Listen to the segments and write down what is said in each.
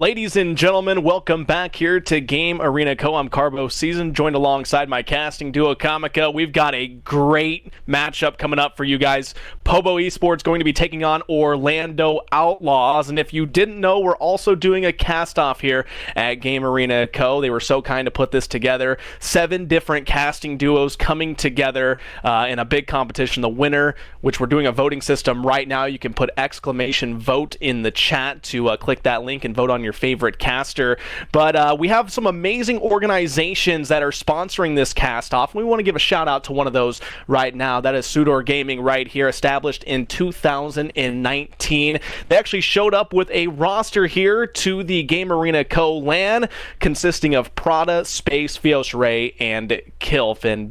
Ladies and gentlemen, welcome back here to Game Arena Co. I'm Carbo Season, joined alongside my casting duo Comica. We've got a great matchup coming up for you guys. POBO Esports going to be taking on Orlando Outlaws, and if you didn't know, we're also doing a cast-off here at Game Arena Co. They were so kind to put this together. 7 different casting duos coming together in a big competition. The winner, which we're doing a voting system right now, you can put !vote in the chat to click that link and vote on your favorite caster. But we have some amazing organizations that are sponsoring this cast off, and we want to give a shout out to one of those right now. That is Sudor Gaming right here, established in 2019. They actually showed up with a roster here to the Game Arena Co. LAN consisting of Prada, Space, Fios Ray, and Kilf. And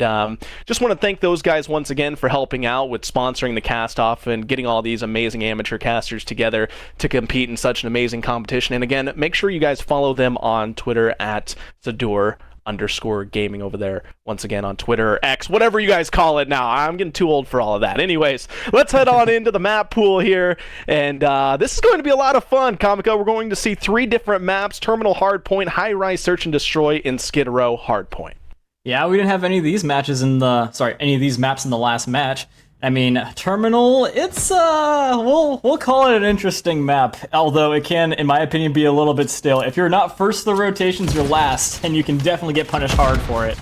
just want to thank those guys once again for helping out with sponsoring the cast off and getting all these amazing amateur casters together to compete in such an amazing competition. And again, make sure you guys follow them on Twitter at Sudor_gaming over there. Once again on Twitter or X, whatever you guys call it now. I'm getting too old for all of that. Anyways, let's head on into the map pool here. And this is going to be a lot of fun, Comico. We're going to see 3 different maps: Terminal Hardpoint, High Rise Search and Destroy, and Skid Row Hardpoint. Yeah, we didn't have any of these matches in the any of these maps in the last match. I mean, Terminal, it's we'll call it an interesting map, although it can, in my opinion, be a little bit stale. If you're not first the rotations, you're last, and you can definitely get punished hard for it.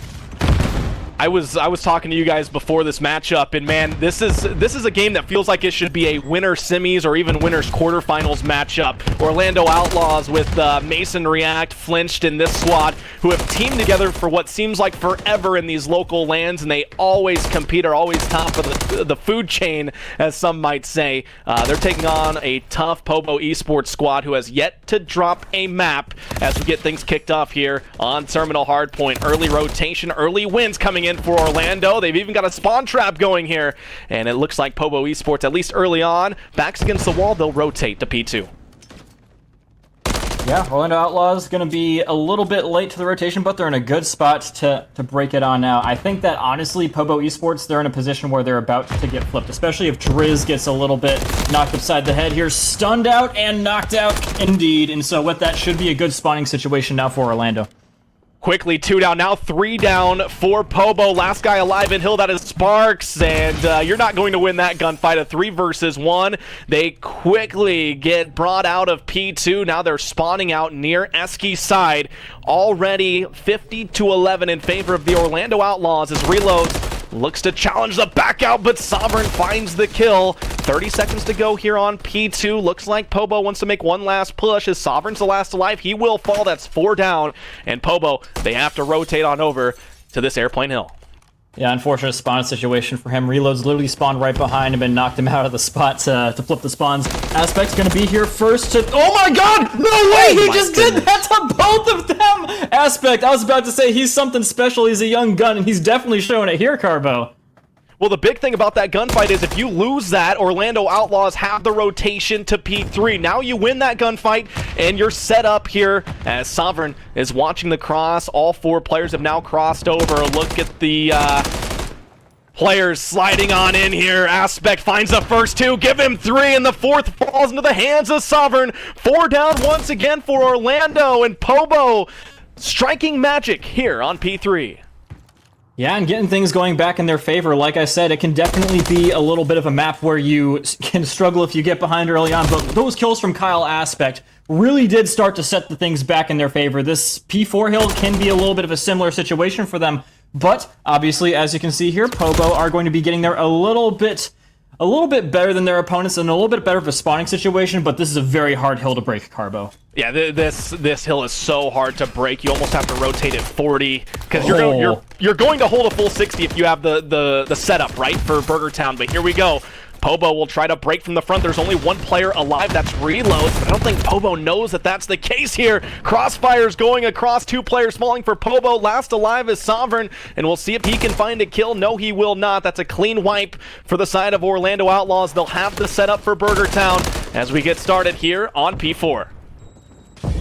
I was talking to you guys before this matchup, and man, this is a game that feels like it should be a winner semis or even winners quarterfinals matchup. Orlando Outlaws with Mason React, Flinched, and this squad, who have teamed together for what seems like forever in these local lands, and they always compete, are always top of the food chain, as some might say. They're taking on a tough POBO Esports squad who has yet to drop a map as we get things kicked off here on Terminal Hardpoint. Early rotation, early wins coming in for Orlando. They've even got a spawn trap going here, and it looks like POBO Esports, at least early on, backs against the wall, they'll rotate to P2. Yeah, Orlando Outlaws going to be a little bit late to the rotation, but they're in a good spot to break it on now. I think that, honestly, POBO Esports, they're in a position where they're about to get flipped, especially if Driz gets a little bit knocked upside the head here. Stunned out and knocked out, indeed. And so with that, should be a good spawning situation now for Orlando. Quickly, 2 down, now 3 down for POBO. Last guy alive in Hill, that is Sparks, and you're not going to win that gunfight. A 3 versus 1. They quickly get brought out of P2. Now they're spawning out near Eski's side. Already 50-11 in favor of the Orlando Outlaws as Reloads looks to challenge the back out, but Sovereign finds the kill. 30 seconds to go here on P2. Looks like POBO wants to make one last push. As Sovereign's the last alive, he will fall. That's 4 down. And POBO, they have to rotate on over to this airplane hill. Yeah, unfortunate spawn situation for him. Reloads literally spawned right behind him and knocked him out of the spot to flip the spawns. Aspect's gonna be here first to... Oh my god! No way! He just did that to both of them! Aspect, I was about to say he's something special. He's a young gun, and he's definitely showing it here, Carbo. Well, the big thing about that gunfight is if you lose that, Orlando Outlaws have the rotation to P3. Now you win that gunfight, and you're set up here as Sovereign is watching the cross. All 4 players have now crossed over. Look at the players sliding on in here. Aspect finds the first 2. Give him 3, and the 4th falls into the hands of Sovereign. 4 down once again for Orlando, and POBO striking magic here on P3. Yeah, and getting things going back in their favor. Like I said, it can definitely be a little bit of a map where you can struggle if you get behind early on, but those kills from Kyle Aspect really did start to set the things back in their favor. This P4 hill can be a little bit of a similar situation for them, but obviously, as you can see here, POBO are going to be getting there a little bit better than their opponents and a little bit better of a spawning situation, but this is a very hard hill to break, Carbo. Yeah, this hill is so hard to break. You almost have to rotate at 40 because you're going to hold a full 60 if you have the setup right for Burger Town. But here we go. POBO will try to break from the front. There's only 1 player alive. That's Reloads, but I don't think POBO knows that that's the case here. Crossfire's going across. 2 players falling for POBO. Last alive is Sovereign, and we'll see if he can find a kill. No, he will not. That's a clean wipe for the side of Orlando Outlaws. They'll have the setup for Burger Town as we get started here on P4.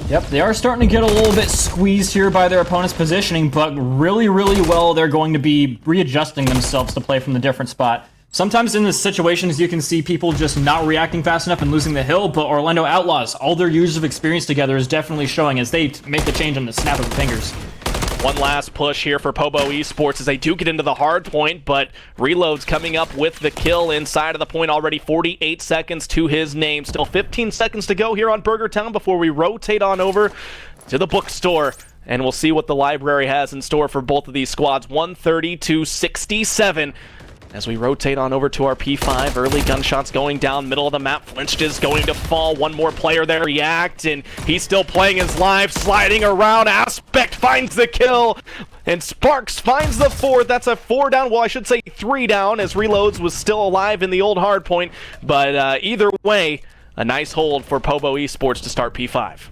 Yep, they are starting to get a little bit squeezed here by their opponent's positioning, but really, really well, they're going to be readjusting themselves to play from the different spot. Sometimes in these situations, you can see people just not reacting fast enough and losing the hill, but Orlando Outlaws, all their years of experience together is definitely showing as they make the change on the snap of the fingers. One last push here for POBO Esports as they do get into the hard point, but Reload's coming up with the kill inside of the point already. 48 seconds to his name. Still 15 seconds to go here on Burger Town before we rotate on over to the bookstore. And we'll see what the library has in store for both of these squads. 130 to 67. As we rotate on over to our P5, early gunshots going down, middle of the map. Flinched is going to fall. One more player there, React, and he's still playing his life, sliding around. Aspect finds the kill, and Sparks finds the fourth. That's a 4 down, well, I should say 3 down, as Reloads was still alive in the old hard point. But either way, a nice hold for POBO Esports to start P5.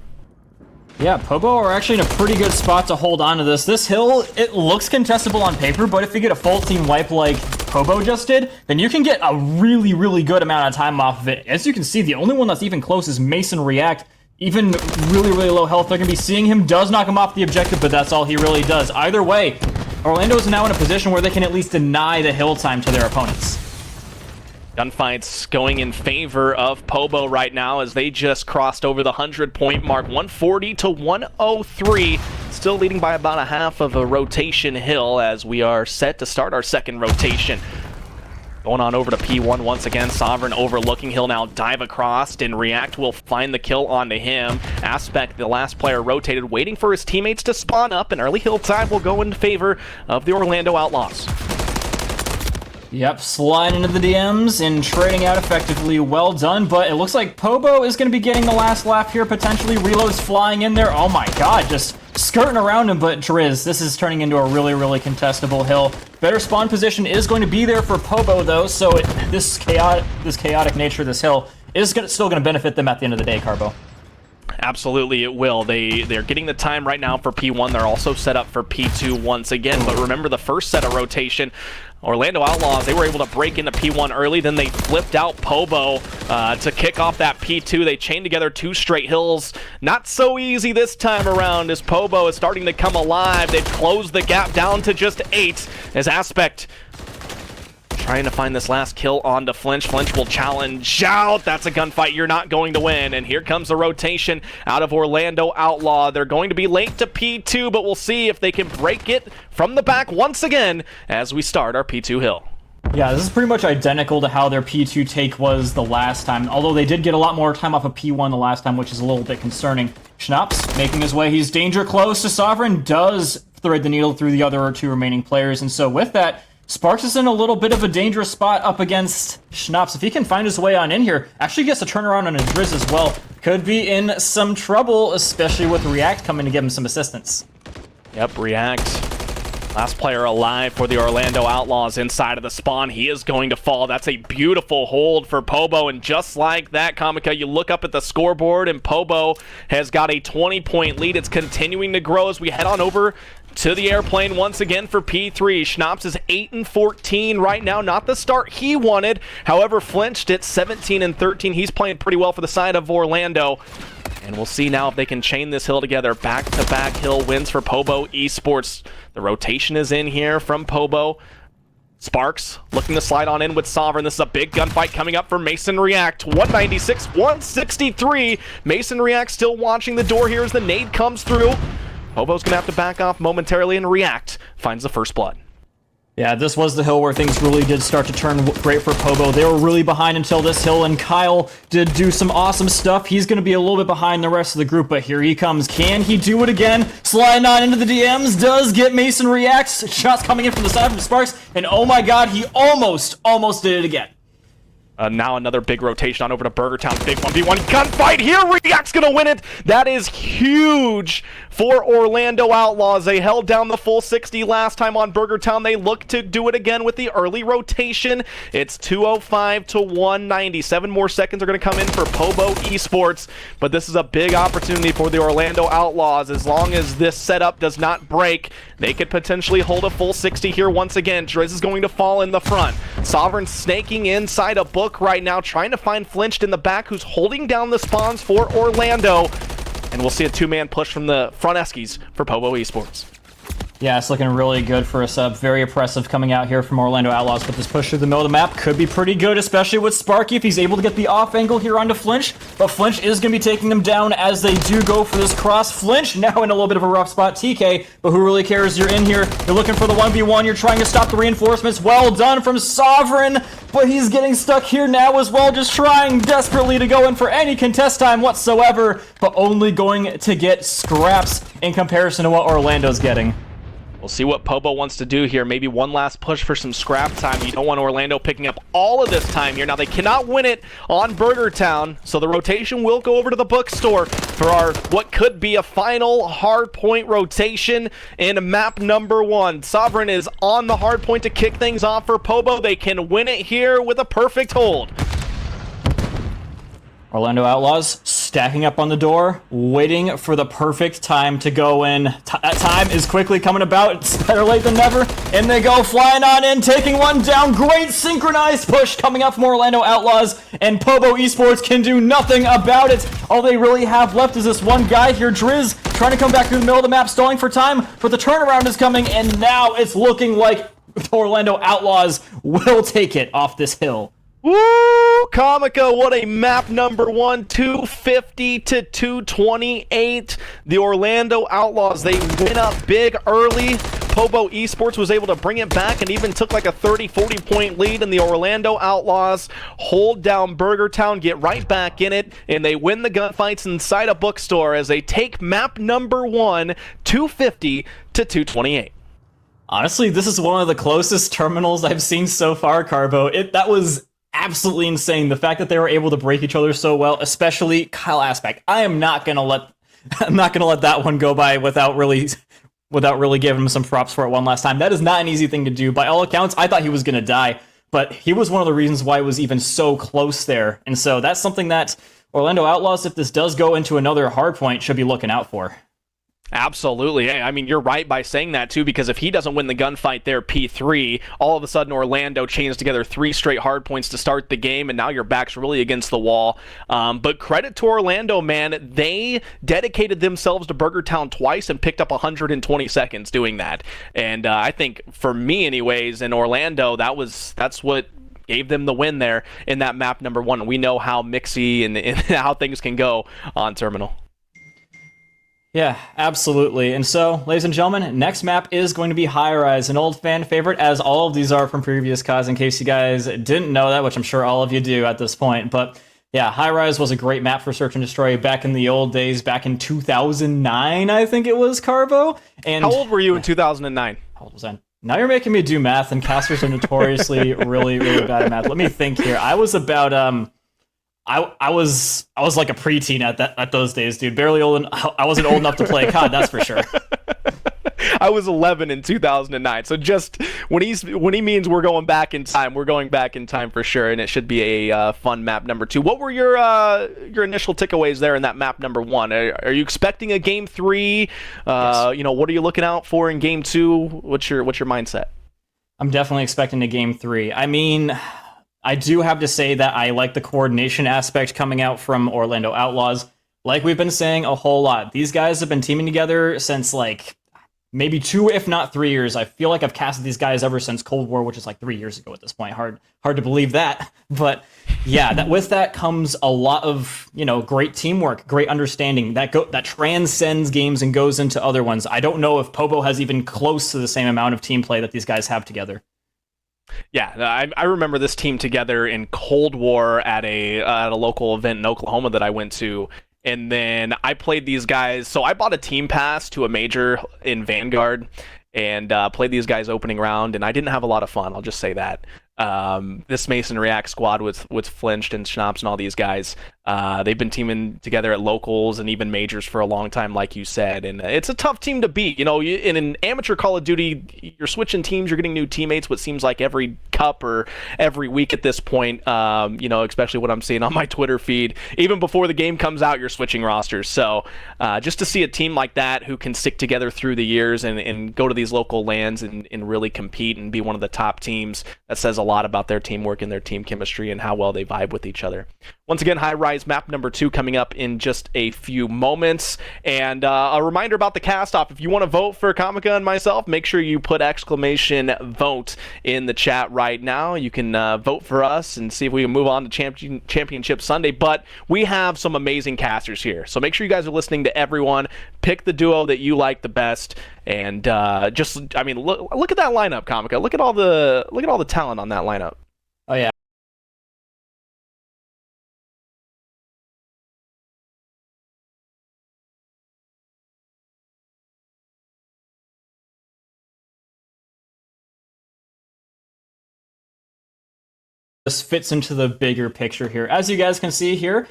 Yeah, POBO are actually in a pretty good spot to hold on to this. This hill, it looks contestable on paper, but if you get a full team wipe like POBO just did, then you can get a really, really good amount of time off of it. As you can see, the only one that's even close is MWIII React. Even really, really low health, they're going to be seeing him. Does knock him off the objective, but that's all he really does. Either way, Orlando is now in a position where they can at least deny the hill time to their opponents. Gunfights going in favor of POBO right now as they just crossed over the 100-point mark. 140 to 103. Still leading by about a half of a rotation hill as we are set to start our second rotation. Going on over to P1 once again. Sovereign overlooking. He'll now dive across, and React will find the kill onto him. Aspect, the last player, rotated, waiting for his teammates to spawn up, and early hill time will go in favor of the Orlando Outlaws. Yep, sliding into the DMs and trading out effectively. Well done, but it looks like POBO is going to be getting the last laugh here, potentially. Reload's flying in there. Oh my god, just skirting around him, but Driz, this is turning into a really, really contestable hill. Better spawn position is going to be there for POBO, though, so this chaotic nature of this hill is still going to benefit them at the end of the day, Carbo. Absolutely, it will. They're getting the time right now for P1. They're also set up for P2 once again. But remember the first set of rotation, Orlando Outlaws, they were able to break into P1 early. Then they flipped out POBO to kick off that P2. They chained together 2 straight hills. Not so easy this time around as POBO is starting to come alive. They've closed the gap down to just 8 as Aspect trying to find this last kill onto Flinch. Flinch will challenge out. That's a gunfight you're not going to win. And here comes the rotation out of Orlando Outlaw. They're going to be late to P2, but we'll see if they can break it from the back once again as we start our P2 hill. Yeah, this is pretty much identical to how their P2 take was the last time, although they did get a lot more time off of P1 the last time, which is a little bit concerning. Schnaps making his way. He's danger close to Sovereign, does thread the needle through the other 2 remaining players, and so with that, Sparks is in a little bit of a dangerous spot up against Schnaps. If he can find his way on in here, actually gets a turnaround on a Driz as well. Could be in some trouble, especially with React coming to give him some assistance. Yep, React. Last player alive for the Orlando Outlaws inside of the spawn. He is going to fall. That's a beautiful hold for POBO, and just like that, Comica, you look up at the scoreboard, and POBO has got a 20-point lead. It's continuing to grow as we head on over to the airplane once again for P3. Schnaps is 8-14 right now. Not the start he wanted. However, Flinched at 17-13. He's playing pretty well for the side of Orlando. And we'll see now if they can chain this hill together. Back-to-back hill wins for POBO Esports. The rotation is in here from POBO. Sparks looking to slide on in with Sovereign. This is a big gunfight coming up for MWIII React. 196, 163. MWIII React still watching the door here as the nade comes through. POBO's going to have to back off momentarily, and React finds the first blood. Yeah, this was the hill where things really did start to turn great for POBO. They were really behind until this hill, and Kyle did do some awesome stuff. He's going to be a little bit behind the rest of the group, but here he comes. Can he do it again? Sliding on into the DMs, does get MWIII Reacts. Shots coming in from the side from Sparks, and oh my god, he almost did it again. Now another big rotation on over to Burger Town. Big 1v1 gunfight here. React's going to win it. That is huge for Orlando Outlaws. They held down the full 60 last time on Burger Town. They look to do it again with the early rotation. It's 205 to 190. 7 more seconds are going to come in for POBO Esports. But this is a big opportunity for the Orlando Outlaws. As long as this setup does not break, they could potentially hold a full 60 here once again. Driz is going to fall in the front. Sovereign snaking inside a book right now, trying to find Flinched in the back, who's holding down the spawns for Orlando. And we'll see a 2-man push from the front Eskies for POBO Esports. Yeah, it's looking really good for a sub. Very impressive coming out here from Orlando Outlaws, but this push through the middle of the map could be pretty good, especially with Sparky if he's able to get the off angle here onto Flinch. But Flinch is going to be taking them down as they do go for this cross. Flinch now in a little bit of a rough spot. TK, but who really cares? You're in here. You're looking for the 1v1. You're trying to stop the reinforcements. Well done from Sovereign, but he's getting stuck here now as well, just trying desperately to go in for any contest time whatsoever, but only going to get scraps in comparison to what Orlando's getting. We'll see what POBO wants to do here. Maybe one last push for some scrap time. You don't want Orlando picking up all of this time here. Now, they cannot win it on Burger Town, so the rotation will go over to the bookstore for our what could be a final hard point rotation in map number 1. Sovereign is on the hard point to kick things off for POBO. They can win it here with a perfect hold. Orlando Outlaws stacking up on the door, waiting for the perfect time to go in. That time is quickly coming about. It's better late than never. And they go flying on in, taking one down. Great synchronized push coming up from Orlando Outlaws, and POBO Esports can do nothing about it. All they really have left is this one guy here, Driz, trying to come back through the middle of the map, stalling for time, but the turnaround is coming, and now it's looking like Orlando Outlaws will take it off this hill. Woo! Comica, what a map number 1, 250 to 228. The Orlando Outlaws, they win up big early. POBO Esports was able to bring it back and even took like a 30-40 point lead, and the Orlando Outlaws hold down Burger Town, get right back in it, and they win the gunfights inside a bookstore as they take map number 1, 250 to 228. Honestly, this is one of the closest terminals I've seen so far, Carbo. That was absolutely insane. The fact that they were able to break each other so well, especially Kyle Aspect. I'm not gonna let that one go by without really giving him some props for it one last time. That is not an easy thing to do. By all accounts, I thought he was gonna die, but he was one of the reasons why it was even so close there. And so that's something that Orlando Outlaws, if this does go into another hard point, should be looking out for. Absolutely. I mean, you're right by saying that, too, because if he doesn't win the gunfight there, P3, all of a sudden Orlando chains together 3 straight hard points to start the game, and now your back's really against the wall. But credit to Orlando, man. They dedicated themselves to Burger Town twice and picked up 120 seconds doing that. And I think, for me anyways, in Orlando, that's what gave them the win there in that map number 1. We know how mixy and how things can go on Terminal. Yeah, absolutely. And so, ladies and gentlemen, next map is going to be High Rise, an old fan favorite, as all of these are from previous CoDs, in case you guys didn't know that, which I'm sure all of you do at this point. But yeah, High Rise was a great map for Search and Destroy back in the old days, back in 2009, I think it was, Carbo. And how old were you in 2009? How old was I? Now you're making me do math, and casters are notoriously really, really bad at math. Let me think here. I was about I was like a preteen at those days, dude. Barely old. I wasn't old enough to play COD, that's for sure. I was 11 in 2009. So just when he means we're going back in time, we're going back in time for sure, and it should be a fun map number 2. What were your initial takeaways there in that map number 1? Are you expecting a game 3? Yes. What are you looking out for in game 2? What's your mindset? I'm definitely expecting a game 3. I mean, I do have to say that I like the coordination aspect coming out from Orlando Outlaws. Like we've been saying a whole lot, these guys have been teaming together since like maybe 2, if not 3 years. I feel like I've casted these guys ever since Cold War, which is like 3 years ago at this point. Hard to believe that. But yeah, with that comes a lot of, great teamwork, great understanding that transcends games and goes into other ones. I don't know if POBO has even close to the same amount of team play that these guys have together. Yeah, I remember this team together in Cold War at a local event in Oklahoma that I went to, and then I played these guys. So I bought a team pass to a major in Vanguard and played these guys opening round, and I didn't have a lot of fun. I'll just say that. This Mason React squad with Flinched and Schnapps and all these guys, they've been teaming together at locals and even majors for a long time, like you said, and it's a tough team to beat. In an amateur Call of Duty, you're switching teams, you're getting new teammates what seems like every cup or every week at this point, especially what I'm seeing on my Twitter feed. Even before the game comes out, you're switching rosters. So just to see a team like that who can stick together through the years and go to these local LANs and really compete and be one of the top teams, that says a lot about their teamwork and their team chemistry and how well they vibe with each other. Once again, High Rise guys. Map number 2 coming up in just a few moments. And a reminder about the cast-off. If you want to vote for Comica and myself, make sure you put !vote in the chat right now. You can vote for us and see if we can move on to Championship Sunday. But we have some amazing casters here. So make sure you guys are listening to everyone. Pick the duo that you like the best. And just, I mean, look at that lineup, Comica. Look at all the talent on that lineup. Oh, yeah. This fits into the bigger picture here. As you guys can see here,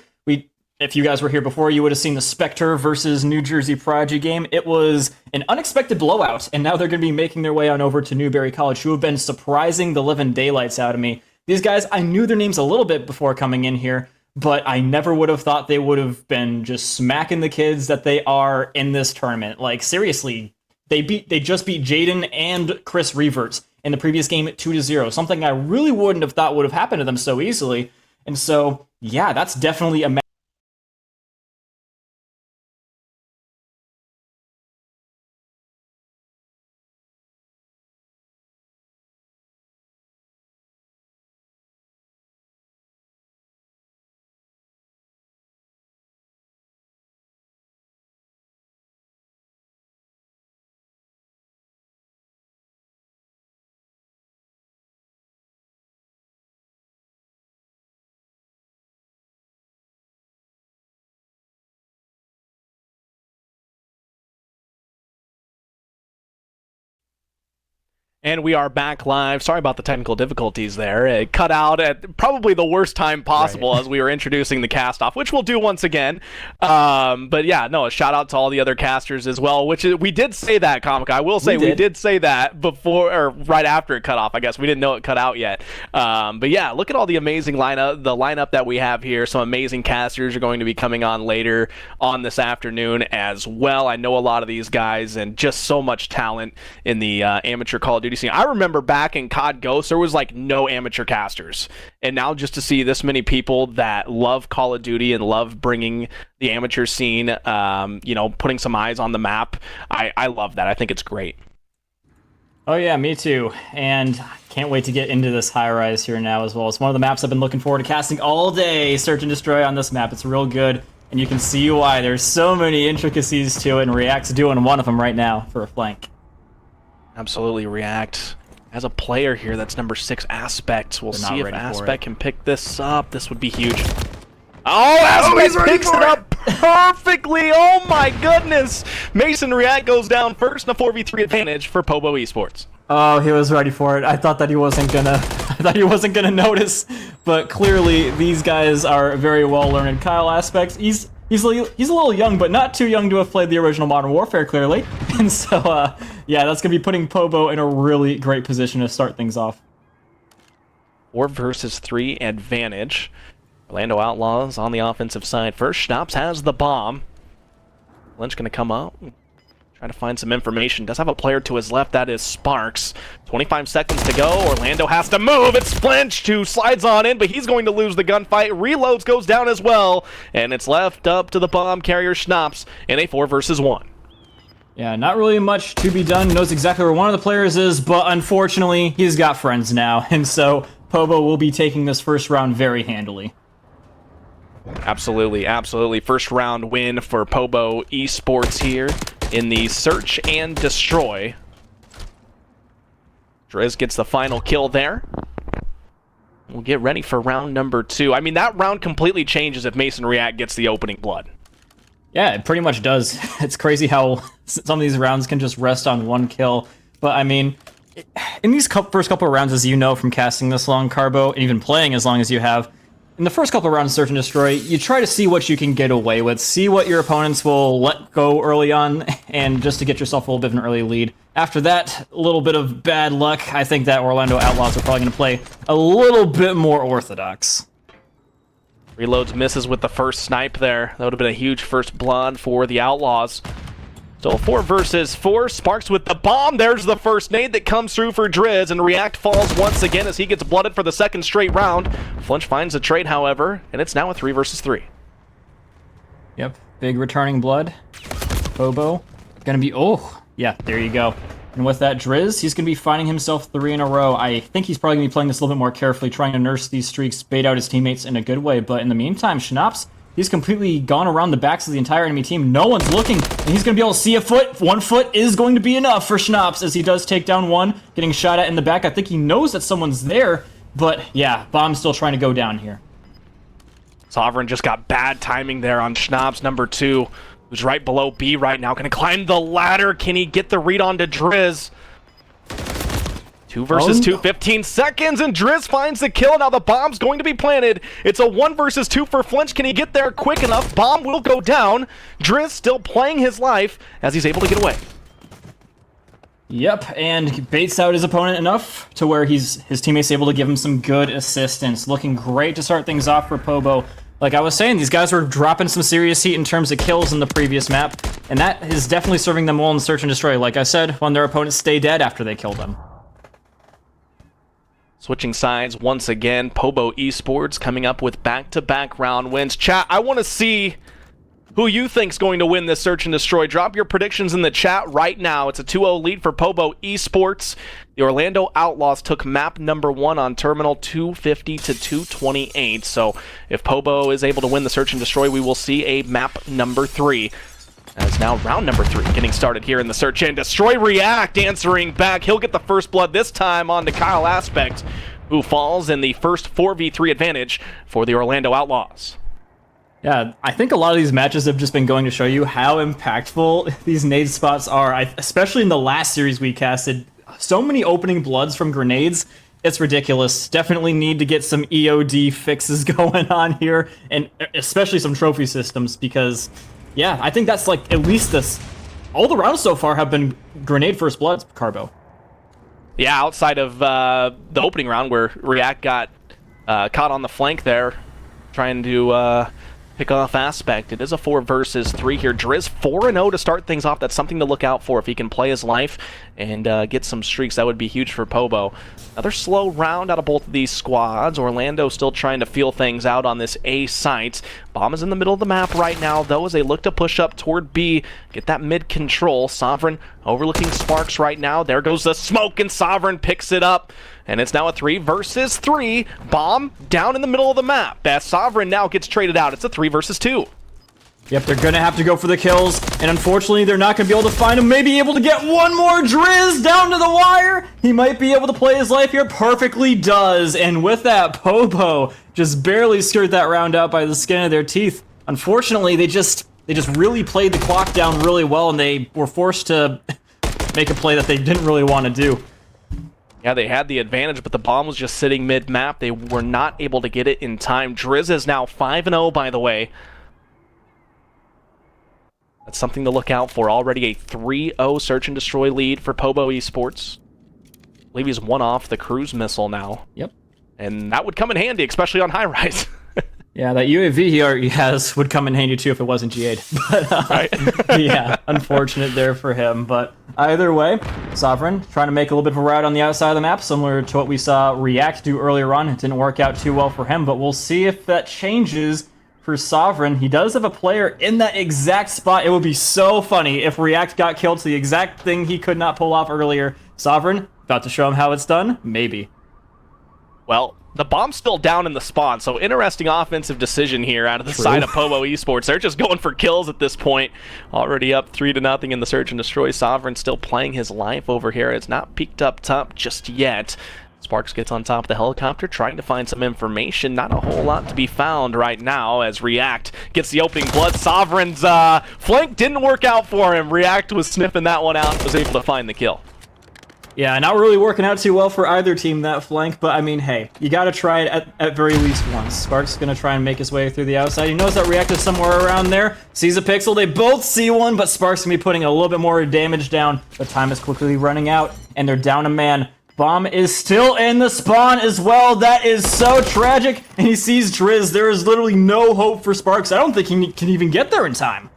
if you guys were here before, you would have seen the Spectre versus New Jersey Prodigy game. It was an unexpected blowout, and now they're going to be making their way on over to Newberry College, who have been surprising the living daylights out of me. These guys, I knew their names a little bit before coming in here, but I never would have thought they would have been just smacking the kids that they are in this tournament. Like, seriously, they just beat Jaden and Chris Reverts in the previous game at 2-0, something I really wouldn't have thought would have happened to them so easily. And so, yeah, that's definitely a match. And we are back live. Sorry about the technical difficulties there. It cut out at probably the worst time possible as we were introducing the cast-off, which we'll do once again. But yeah, no, a shout-out to all the other casters as well, which is, we did say that, Comica. I will say we did say that before, or right after it cut off, I guess. We didn't know it cut out yet. But yeah, look at all the amazing lineup that we have here. Some amazing casters are going to be coming on later on this afternoon as well. I know a lot of these guys, and just so much talent in the amateur Call of Duty scene. I remember back in COD Ghosts, there was like no amateur casters, and now just to see this many people that love Call of Duty and love bringing the amateur scene, you know, putting some eyes on the map, I love that. I think it's great. Oh yeah, me too. And I can't wait to get into this high-rise here now as well. It's one of the maps I've been looking forward to casting all day. Search and Destroy on this map. It's real good, and you can see why. There's so many intricacies to it, and React's doing one of them right now for a flank. Absolutely, React. As a player here, that's number 6, Aspect. We'll see if Aspect can pick this up. This would be huge. Oh, Aspect picks it up perfectly! Oh my goodness! Mason React goes down first in a 4v3 advantage for POBO Esports. Oh, he was ready for it. I thought that he wasn't gonna notice, but clearly these guys are very well learned. Kyle Aspect, he's a little young, but not too young to have played the original Modern Warfare, clearly. And so, yeah, that's going to be putting POBO in a really great position to start things off. 4 versus 3 advantage. Orlando Outlaws on the offensive side first. Schnaps has the bomb. Lynch going to come up. Trying to find some information. Does have a player to his left. That is Sparks. 25 seconds to go. Orlando has to move. It's Flinch who slides on in, but he's going to lose the gunfight. Reloads goes down as well, and it's left up to the bomb carrier Schnaps in a 4 versus 1. Yeah, not really much to be done. Knows exactly where one of the players is, but unfortunately, he's got friends now, and so POBO will be taking this first round very handily. Absolutely, absolutely. First round win for POBO Esports here in the Search and Destroy. Driz gets the final kill there. We'll get ready for round number 2. I mean, that round completely changes if Mason React gets the opening blood. Yeah, it pretty much does. It's crazy how some of these rounds can just rest on one kill. But, I mean, in these first couple of rounds, as you know from casting this long, Carbo, and even playing as long as you have, in the first couple of rounds of Search and Destroy, you try to see what you can get away with, see what your opponents will let go early on, and just to get yourself a little bit of an early lead. After that, a little bit of bad luck. I think that Orlando Outlaws are probably going to play a little bit more orthodox. Reloads misses with the first snipe there. That would have been a huge first blood for the Outlaws. Still 4 versus 4. Sparks with the bomb. There's the first nade that comes through for Driz, and React falls once again as he gets blooded for the second straight round. Flinch finds a trade, however, and it's now a 3 versus 3. Yep, big returning blood. POBO. Gonna be, oh, yeah, there you go. And with that Drizz, he's gonna be finding himself 3 in a row. I think he's probably gonna be playing this a little bit more carefully, trying to nurse these streaks, bait out his teammates in a good way. But in the meantime, Schnaps, he's completely gone around the backs of the entire enemy team. No one's looking, and he's gonna be able to see a foot. 1 foot is going to be enough for Schnaps as he does take down one, getting shot at in the back. I think he knows that someone's there, but yeah, Bomb's still trying to go down here. Sovereign just got bad timing there on Schnaps, number 2, who's right below B right now. Gonna climb the ladder. Can he get the read on to Drizz? 2 versus 2, 15 seconds, and Drizz finds the kill. Now the bomb's going to be planted. It's a 1 versus 2 for Flinch. Can he get there quick enough? Bomb will go down. Drizz still playing his life as he's able to get away. Yep, and baits out his opponent enough to where his teammates able to give him some good assistance. Looking great to start things off for POBO. Like I was saying, these guys were dropping some serious heat in terms of kills in the previous map, and that is definitely serving them well in Search and Destroy. Like I said, when their opponents stay dead after they kill them. Switching sides once again, POBO Esports coming up with back-to-back round wins. Chat, I want to see who you think's going to win this Search and Destroy. Drop your predictions in the chat right now. It's a 2-0 lead for POBO Esports. The Orlando Outlaws took map number 1 on terminal 250 to 228. So if POBO is able to win the Search and Destroy, we will see a map number 3. As now round number 3 getting started here in the Search and Destroy. React answering back. He'll get the first blood this time on to Kyle Aspect, who falls in the first 4v3 advantage for the Orlando Outlaws. Yeah, I think a lot of these matches have just been going to show you how impactful these nade spots are, especially in the last series we casted. So many opening bloods from grenades, it's ridiculous. Definitely need to get some EOD fixes going on here, and especially some trophy systems, because, yeah, I think that's like at least this. All the rounds so far have been grenade first bloods, Carbo. Yeah, outside of the opening round where React got caught on the flank there, trying to pick off Aspect. It is a 4 versus 3 here. Drizz 4-0 to start things off. That's something to look out for. If he can play his life and get some streaks, that would be huge for POBO. Another slow round out of both of these squads. Orlando still trying to feel things out on this A site. Bomb is in the middle of the map right now, though, as they look to push up toward B, get that mid control. Sovereign overlooking Sparks right now. There goes the smoke, and Sovereign picks it up. And it's now a 3 versus 3. Bomb down in the middle of the map. As Sovereign now gets traded out. It's a 3 versus 2. Yep, they're gonna have to go for the kills, and unfortunately they're not gonna be able to find him. Maybe able to get one more Drizz down to the wire. He might be able to play his life here. Perfectly does. And with that, POBO just barely skirted that round out by the skin of their teeth. Unfortunately, they just really played the clock down really well, and they were forced to make a play that they didn't really want to do. Yeah, they had the advantage, but the bomb was just sitting mid-map. They were not able to get it in time. Drizz is now 5-0, by the way. That's something to look out for. Already a 3-0 Search and Destroy lead for POBO Esports. I believe he's 1 off the cruise missile now. Yep. And that would come in handy, especially on high rise. Yeah, that UAV he already has would come in handy too if it wasn't G8'd. But, right. Yeah, unfortunate there for him. But either way, Sovereign trying to make a little bit of a route on the outside of the map, similar to what we saw React do earlier on. It didn't work out too well for him, but we'll see if that changes for Sovereign. He does have a player in that exact spot. It would be so funny if React got killed to the exact thing he could not pull off earlier. Sovereign, about to show him how it's done? Maybe. Well, the bomb's still down in the spawn, so interesting offensive decision here out of the side of POBO Esports. They're just going for kills at this point. Already up 3-0 in the Search and Destroy. Sovereign still playing his life over here. It's not peaked up top just yet. Sparks gets on top of the helicopter, trying to find some information. Not a whole lot to be found right now as React gets the opening blood. Sovereign's flank didn't work out for him. React was sniffing that one out, was able to find the kill. Yeah, not really working out too well for either team, that flank, but I mean, hey, you gotta try it at very least once. Sparks gonna try and make his way through the outside. He knows that React is somewhere around there, sees a pixel, they both see one, but Sparks gonna be putting a little bit more damage down. The time is quickly running out, and they're down a man. Bomb is still in the spawn as well. That is so tragic, and he sees Drizz. There is literally no hope for Sparks. I don't think he can even get there in time.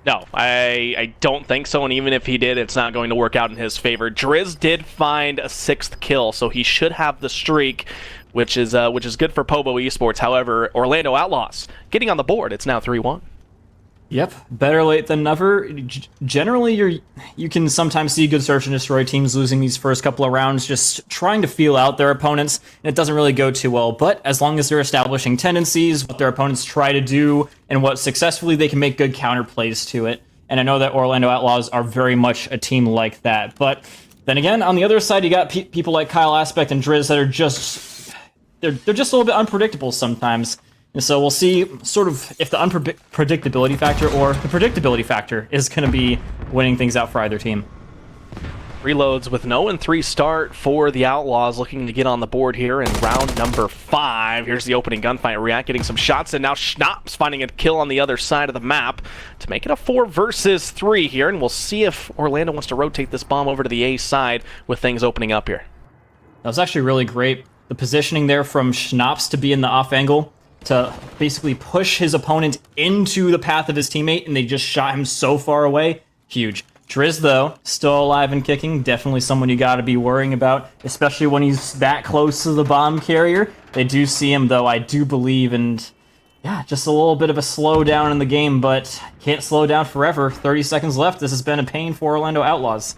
No, I don't think so, and even if he did, it's not going to work out in his favor. Drizz did find a 6th kill, so he should have the streak, which is good for POBO Esports. However, Orlando Outlaws getting on the board. It's now 3-1. Yep, better late than never. Generally, you can sometimes see good search and destroy teams losing these first couple of rounds, just trying to feel out their opponents, and it doesn't really go too well. But as long as they're establishing tendencies, what their opponents try to do, and what successfully they can make good counterplays to it. And I know that Orlando Outlaws are very much a team like that. But then again, on the other side, you got people like Kyle Aspect and Driz that are just they're just a little bit unpredictable sometimes. And so we'll see sort of if the unpredictability factor or the predictability factor is going to be winning things out for either team. Reloads with an 0-3 start for the Outlaws, looking to get on the board here in round number 5. Here's the opening gunfight. React getting some shots, and now Schnaps finding a kill on the other side of the map to make it a 4 versus 3 here, and we'll see if Orlando wants to rotate this bomb over to the A side with things opening up here. That was actually really great. The positioning there from Schnaps to be in the off angle, to basically push his opponent into the path of his teammate, and they just shot him so far away. Huge. Driz, though, still alive and kicking. Definitely someone you got to be worrying about, especially when he's that close to the bomb carrier. They do see him, though, I do believe, and yeah, just a little bit of a slowdown in the game, but can't slow down forever. 30 seconds left. This has been a pain for Orlando Outlaws.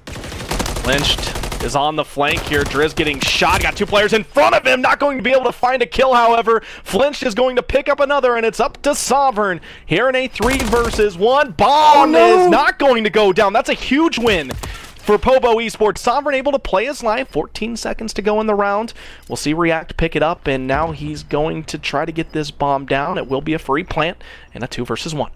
Lynched is on the flank here. Driz getting shot. Got 2 players in front of him. Not going to be able to find a kill, however. Flinched is going to pick up another, and it's up to Sovereign here in a 3 versus 1. Bomb is not going to go down. That's a huge win for POBO Esports. Sovereign able to play his life. 14 seconds to go in the round. We'll see React pick it up, and now he's going to try to get this bomb down. It will be a free plant and a 2 versus 1.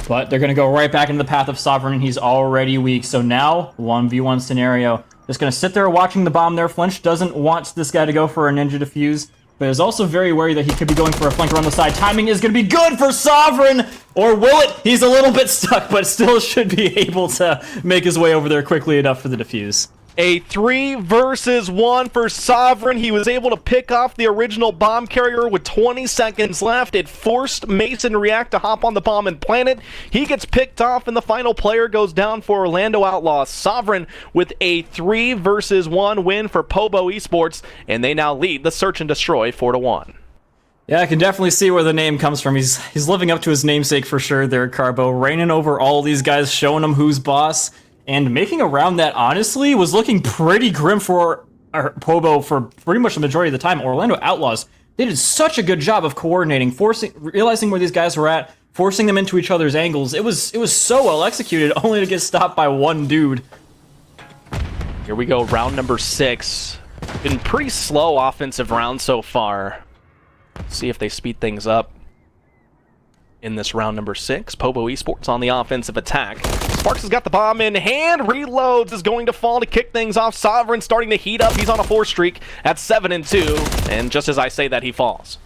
But they're going to go right back into the path of Sovereign, and he's already weak. So now, 1v1 scenario. Just going to sit there watching the bomb there. Flinch doesn't want this guy to go for a ninja defuse, but is also very wary that he could be going for a flank around the side. Timing is going to be good for Sovereign, or will it? He's a little bit stuck, but still should be able to make his way over there quickly enough for the defuse. A 3 versus 1 for Sovereign. He was able to pick off the original bomb carrier with 20 seconds left. It forced Mason React to hop on the bomb and plant it. He gets picked off, and the final player goes down for Orlando Outlaws. Sovereign with a 3 versus 1 win for POBO Esports, and they now lead the search and destroy 4-1. Yeah, I can definitely see where the name comes from. He's living up to his namesake for sure there, Carbo. Reigning over all these guys, showing them who's boss. And making a round that, honestly, was looking pretty grim for POBO for pretty much the majority of the time. Orlando Outlaws, they did such a good job of coordinating, realizing where these guys were at, forcing them into each other's angles. It was so well executed, only to get stopped by one dude. Here we go, round number 6. Been pretty slow offensive round so far. See if they speed things up in this round number 6. POBO Esports on the offensive attack. Sparks has got the bomb in hand. Reloads is going to fall to kick things off. Sovereign starting to heat up. He's on a 4 streak at 7-2. And just as I say that, he falls.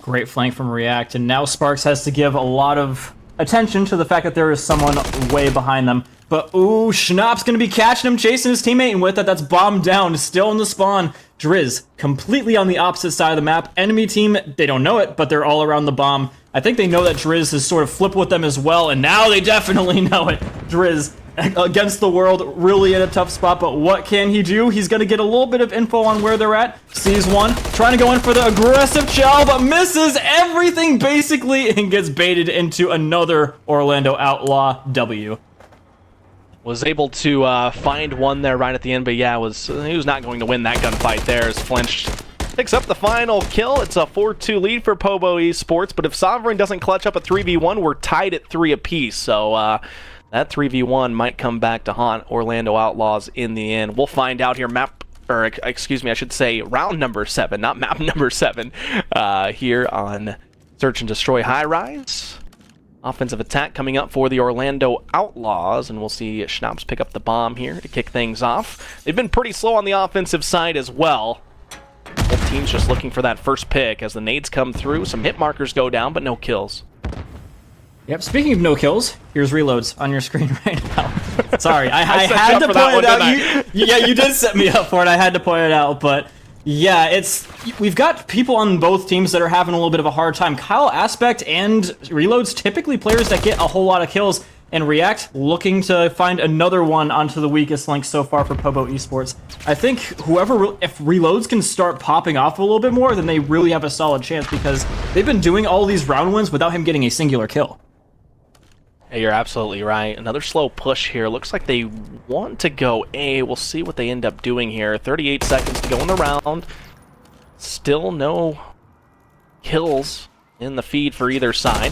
Great flank from React. And now Sparks has to give a lot of attention to the fact that there is someone way behind them. But, ooh, Schnapp's going to be catching him, chasing his teammate, and with that, that's bombed down, still in the spawn. Driz, completely on the opposite side of the map. Enemy team, they don't know it, but they're all around the bomb. I think they know that Driz has sort of flipped with them as well, and now they definitely know it. Driz, against the world, really in a tough spot, but what can he do? He's going to get a little bit of info on where they're at. Sees one, trying to go in for the aggressive chow, but misses everything basically and gets baited into another Orlando Outlaw W. Was able to find one there right at the end, but yeah, he was not going to win that gunfight there as Flinched picks up the final kill. It's a 4-2 lead for POBO Esports, but if Sovereign doesn't clutch up a 3v1, we're tied at 3 apiece, so that 3v1 might come back to haunt Orlando Outlaws in the end. We'll find out here, I should say round number 7, not map number 7, here on Search and Destroy High Rise. Offensive attack coming up for the Orlando Outlaws, and we'll see Schnaps pick up the bomb here to kick things off. They've been pretty slow on the offensive side as well. Both teams just looking for that first pick as the nades come through. Some hit markers go down, but no kills. Yep, speaking of no kills, here's reloads on your screen right now. Sorry, I had to point it out. Yeah, you did set me up for it. I had to point it out, but yeah, we've got people on both teams that are having a little bit of a hard time. Kyle Aspect and Reloads, typically players that get a whole lot of kills, and React looking to find another one onto the weakest link so far for POBO Esports. I think if Reloads can start popping off a little bit more, then they really have a solid chance because they've been doing all these round wins without him getting a singular kill. Hey, you're absolutely right. Another slow push here. Looks like they want to go A. We'll see what they end up doing here. 38 seconds to go in the round. Still no kills in the feed for either side.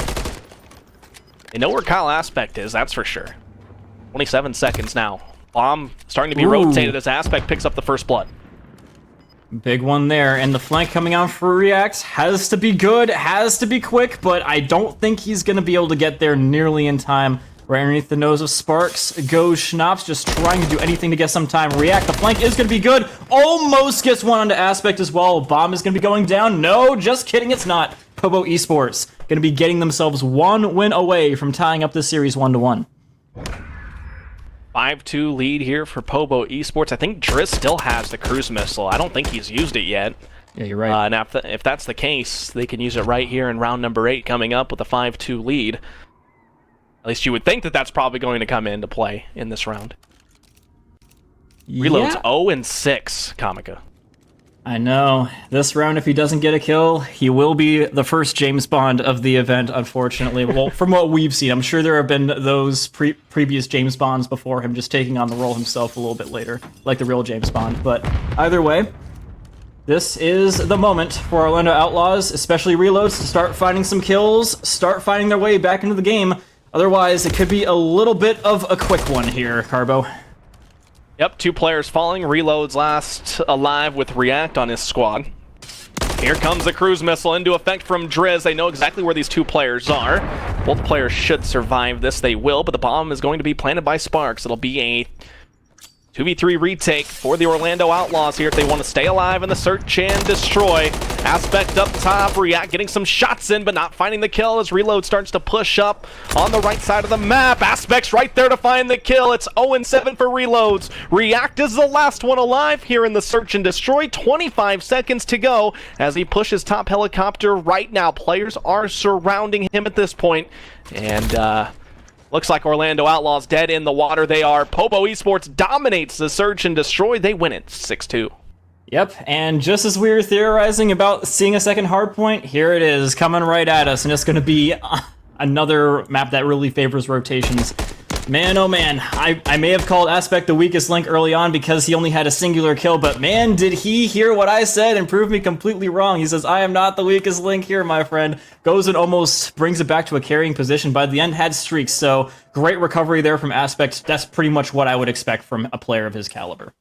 They know where Kyle Aspect is, that's for sure. 27 seconds now. Bomb starting to be rotated as Aspect picks up the first blood. Big one there, and the flank coming out for React has to be good, has to be quick, but I don't think he's going to be able to get there nearly in time. Right underneath the nose of Sparks goes Schnaps, just trying to do anything to get some time. React, the flank is going to be good, almost gets one onto Aspect as well. Bomb is going to be going down. No, just kidding, it's not. POBO Esports going to be getting themselves one win away from tying up this series 1-1. 5-2 lead here for POBO Esports. I think Driz still has the cruise missile. I don't think he's used it yet. Yeah, you're right. Now, if that's the case, they can use it right here in round number 8 coming up with a 5-2 lead. At least you would think that that's probably going to come into play in this round. Reload's 0-6, Kamika. I know. This round, if he doesn't get a kill, he will be the first James Bond of the event, unfortunately. Well, from what we've seen, I'm sure there have been those previous James Bonds before him just taking on the role himself a little bit later, like the real James Bond. But either way, this is the moment for Orlando Outlaws, especially Reloads, to start finding some kills, start finding their way back into the game. Otherwise, it could be a little bit of a quick one here, Carbo. Yep, 2 players falling. Reload's last alive with React on his squad. Here comes the cruise missile into effect from Driz. They know exactly where these 2 players are. Both players should survive this. They will, but the bomb is going to be planted by Sparks. It'll be a 2v3 retake for the Orlando Outlaws here if they want to stay alive in the search and destroy. Aspect up top, React getting some shots in, but not finding the kill as Reload starts to push up on the right side of the map. Aspect's right there to find the kill. It's 0-7 for Reloads. React is the last one alive here in the search and destroy. 25 seconds to go as he pushes top helicopter right now. Players are surrounding him at this point, and looks like Orlando Outlaws dead in the water. They are. POBO Esports dominates the search and destroy. They win it 6-2. Yep, and just as we were theorizing about seeing a second hardpoint, here it is, coming right at us, and it's going to be another map that really favors rotations. Man, oh man, I may have called Aspect the weakest link early on because he only had a singular kill, but man, did he hear what I said and prove me completely wrong. He says, I am not the weakest link here, my friend. Goes and almost brings it back to a carrying position. By the end, had streaks, so great recovery there from Aspect. That's pretty much what I would expect from a player of his caliber.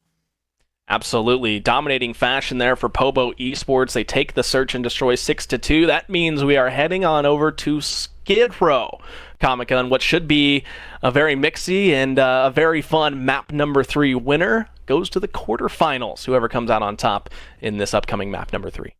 Absolutely. Dominating fashion there for POBO Esports. They take the search and destroy 6-2. That means we are heading on over to Skid Row, Comic-Con, what should be a very mixy and a very fun map number 3 winner goes to the quarterfinals, whoever comes out on top in this upcoming map number 3.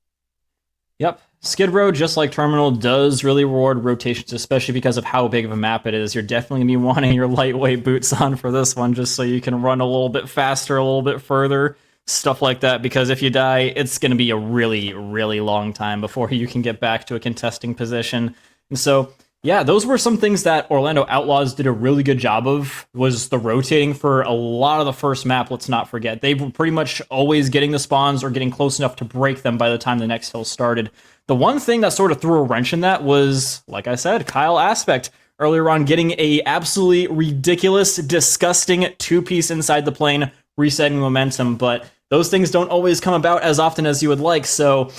Yep. Skid Row, just like Terminal, does really reward rotations, especially because of how big of a map it is. You're definitely going to be wanting your lightweight boots on for this one, just so you can run a little bit faster, a little bit further, stuff like that, because if you die, it's going to be a really, really long time before you can get back to a contesting position. And so, yeah, those were some things that Orlando Outlaws did a really good job of, was the rotating for a lot of the first map, let's not forget. They were pretty much always getting the spawns or getting close enough to break them by the time the next hill started. The one thing that sort of threw a wrench in that was, like I said, Kyle Aspect earlier on getting a absolutely ridiculous, disgusting 2-piece inside the plane, resetting momentum, but those things don't always come about as often as you would like, so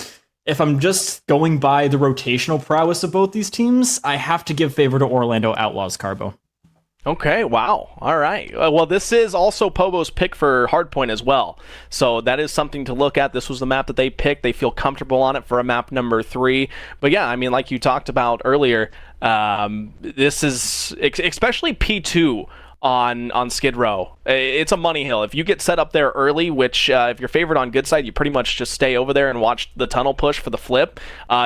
if I'm just going by the rotational prowess of both these teams, I have to give favor to Orlando Outlaws, Carbo. Okay, wow. All right. Well, this is also POBO's pick for Hardpoint as well. So that is something to look at. This was the map that they picked. They feel comfortable on it for a map number 3. But yeah, I mean, like you talked about earlier, this is, especially P2 on Skid Row, it's a money hill. If you get set up there early, which if you're favored on good side, you pretty much just stay over there and watch the tunnel push for the flip,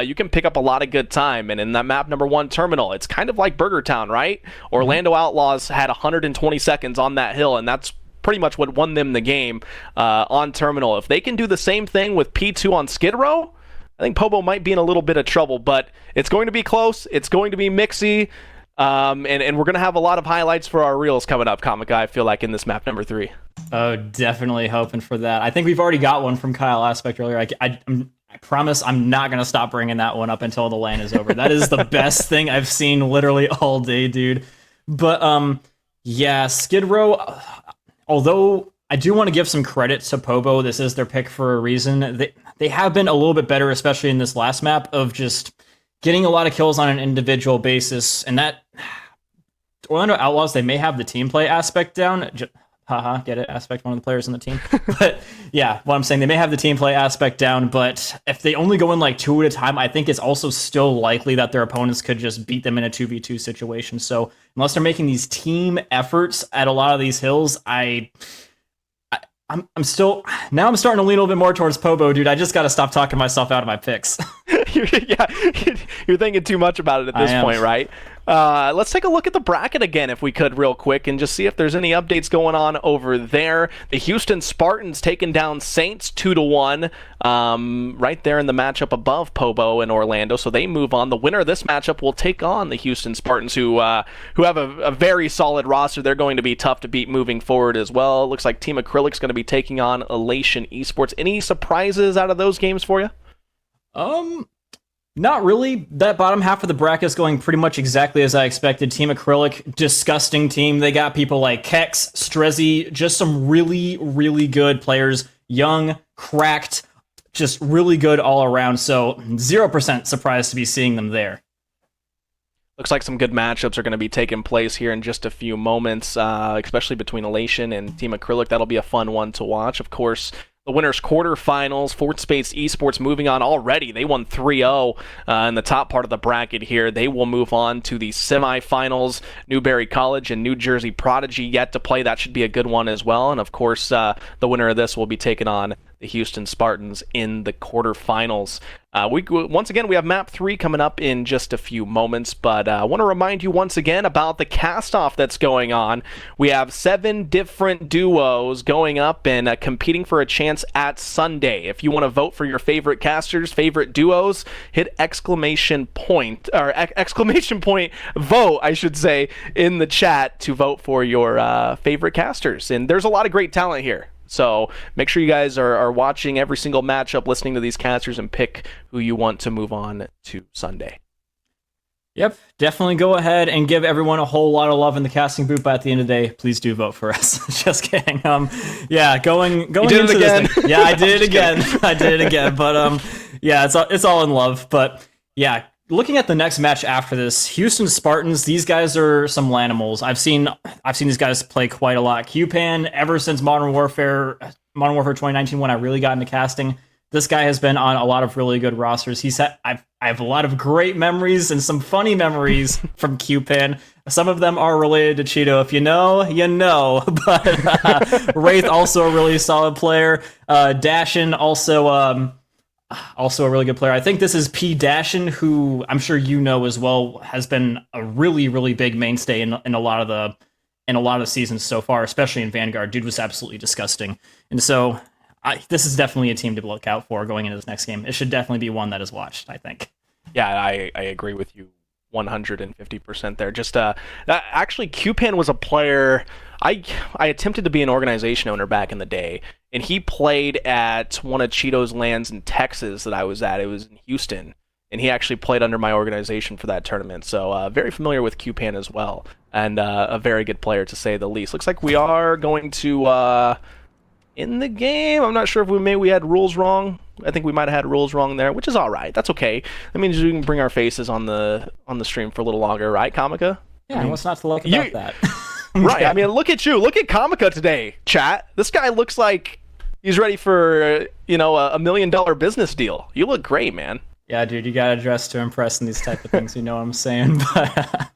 you can pick up a lot of good time. And in that map number 1 terminal, it's kind of like Burger Town, right? Orlando Outlaws had 120 seconds on that hill, and that's pretty much what won them the game on terminal. If they can do the same thing with P2 on Skid Row, I think POBO might be in a little bit of trouble, but it's going to be close. It's going to be mixy. And we're going to have a lot of highlights for our reels coming up, Comic Guy, I feel like, in this map number 3. Oh, definitely hoping for that. I think we've already got one from Kyle Aspect earlier. I promise I'm not going to stop bringing that one up until the LAN is over. That is the best thing I've seen literally all day, dude. But yeah, Skid Row, although I do want to give some credit to POBO, this is their pick for a reason. They have been a little bit better, especially in this last map, of just getting a lot of kills on an individual basis. And that Orlando Outlaws, they may have the team play aspect down. Haha, get it? Aspect, one of the players on the team. But yeah, what I'm saying, they may have the team play aspect down, but if they only go in like 2 at a time, I think it's also still likely that their opponents could just beat them in a 2v2 situation. So unless they're making these team efforts at a lot of these hills, I'm still, now I'm starting to lean a little bit more towards POBO, dude. I just got to stop talking myself out of my picks. Yeah, you're thinking too much about it at this point, right? Let's take a look at the bracket again, if we could, real quick, and just see if there's any updates going on over there. The Houston Spartans taking down Saints 2-1, right there in the matchup above POBO and Orlando, so they move on. The winner of this matchup will take on the Houston Spartans, who have a very solid roster. They're going to be tough to beat moving forward as well. It looks like Team Acrylic's going to be taking on Elation Esports. Any surprises out of those games for you? Not really. That bottom half of the bracket is going pretty much exactly as I expected. Team Acrylic, disgusting team. They got people like Kex, Strezzy, just some really, really good players. Young, cracked, just really good all around. So 0% surprised to be seeing them there. Looks like some good matchups are going to be taking place here in just a few moments, especially between Elation and Team Acrylic. That'll be a fun one to watch. Of course, the winners quarterfinals, Fort Space Esports moving on already. They won 3-0 in the top part of the bracket here. They will move on to the semifinals. Newberry College and New Jersey Prodigy yet to play. That should be a good one as well. And of course, the winner of this will be taking on the Houston Spartans in the quarterfinals. Once again, we have Map 3 coming up in just a few moments, but I want to remind you once again about the cast-off that's going on. We have 7 different duos going up and competing for a chance at Sunday. If you want to vote for your favorite casters, favorite duos, hit exclamation point vote, I should say, in the chat to vote for your favorite casters. And there's a lot of great talent here. So make sure you guys are watching every single matchup, listening to these casters, and pick who you want to move on to Sunday. Yep, definitely go ahead and give everyone a whole lot of love in the casting booth. But at the end of the day, please do vote for us. Just kidding. Yeah, going you did into it again. This thing. Yeah, I did it again. I did it again. But yeah, it's all in love. But yeah. Looking at the next match after this, Houston Spartans, these guys are some Lanimals. I've seen these guys play quite a lot. QPan, ever since Modern Warfare 2019, when I really got into casting, this guy has been on a lot of really good rosters. I have a lot of great memories and some funny memories from QPan. Some of them are related to Cheeto. If you know, you know. But Wraith, also a really solid player. Dashin, also a really good player. I think this is P. Dashin, who I'm sure you know as well, has been a really, really big mainstay in a lot of the seasons so far, especially in Vanguard. Dude was absolutely disgusting. And so this is definitely a team to look out for going into this next game. It should definitely be one that is watched, I think. Yeah, I agree with you 150% there. Just actually, QPan was a player. I attempted to be an organization owner back in the day, and he played at one of Cheeto's LANs in Texas that I was at. It was in Houston, and he actually played under my organization for that tournament. So very familiar with QPan as well, and a very good player to say the least. Looks like we are going to in the game. I'm not sure if we had rules wrong. I think we might have had rules wrong there, which is all right. That's okay. That means we can bring our faces on the stream for a little longer, right, Comica? Yeah, what's not to like about that? Right. I mean, look at you. Look at Comica today, chat. This guy looks like he's ready for, a $1 million business deal. You look great, man. Yeah, dude, you gotta dress to impress in these type of things. You know what I'm saying? But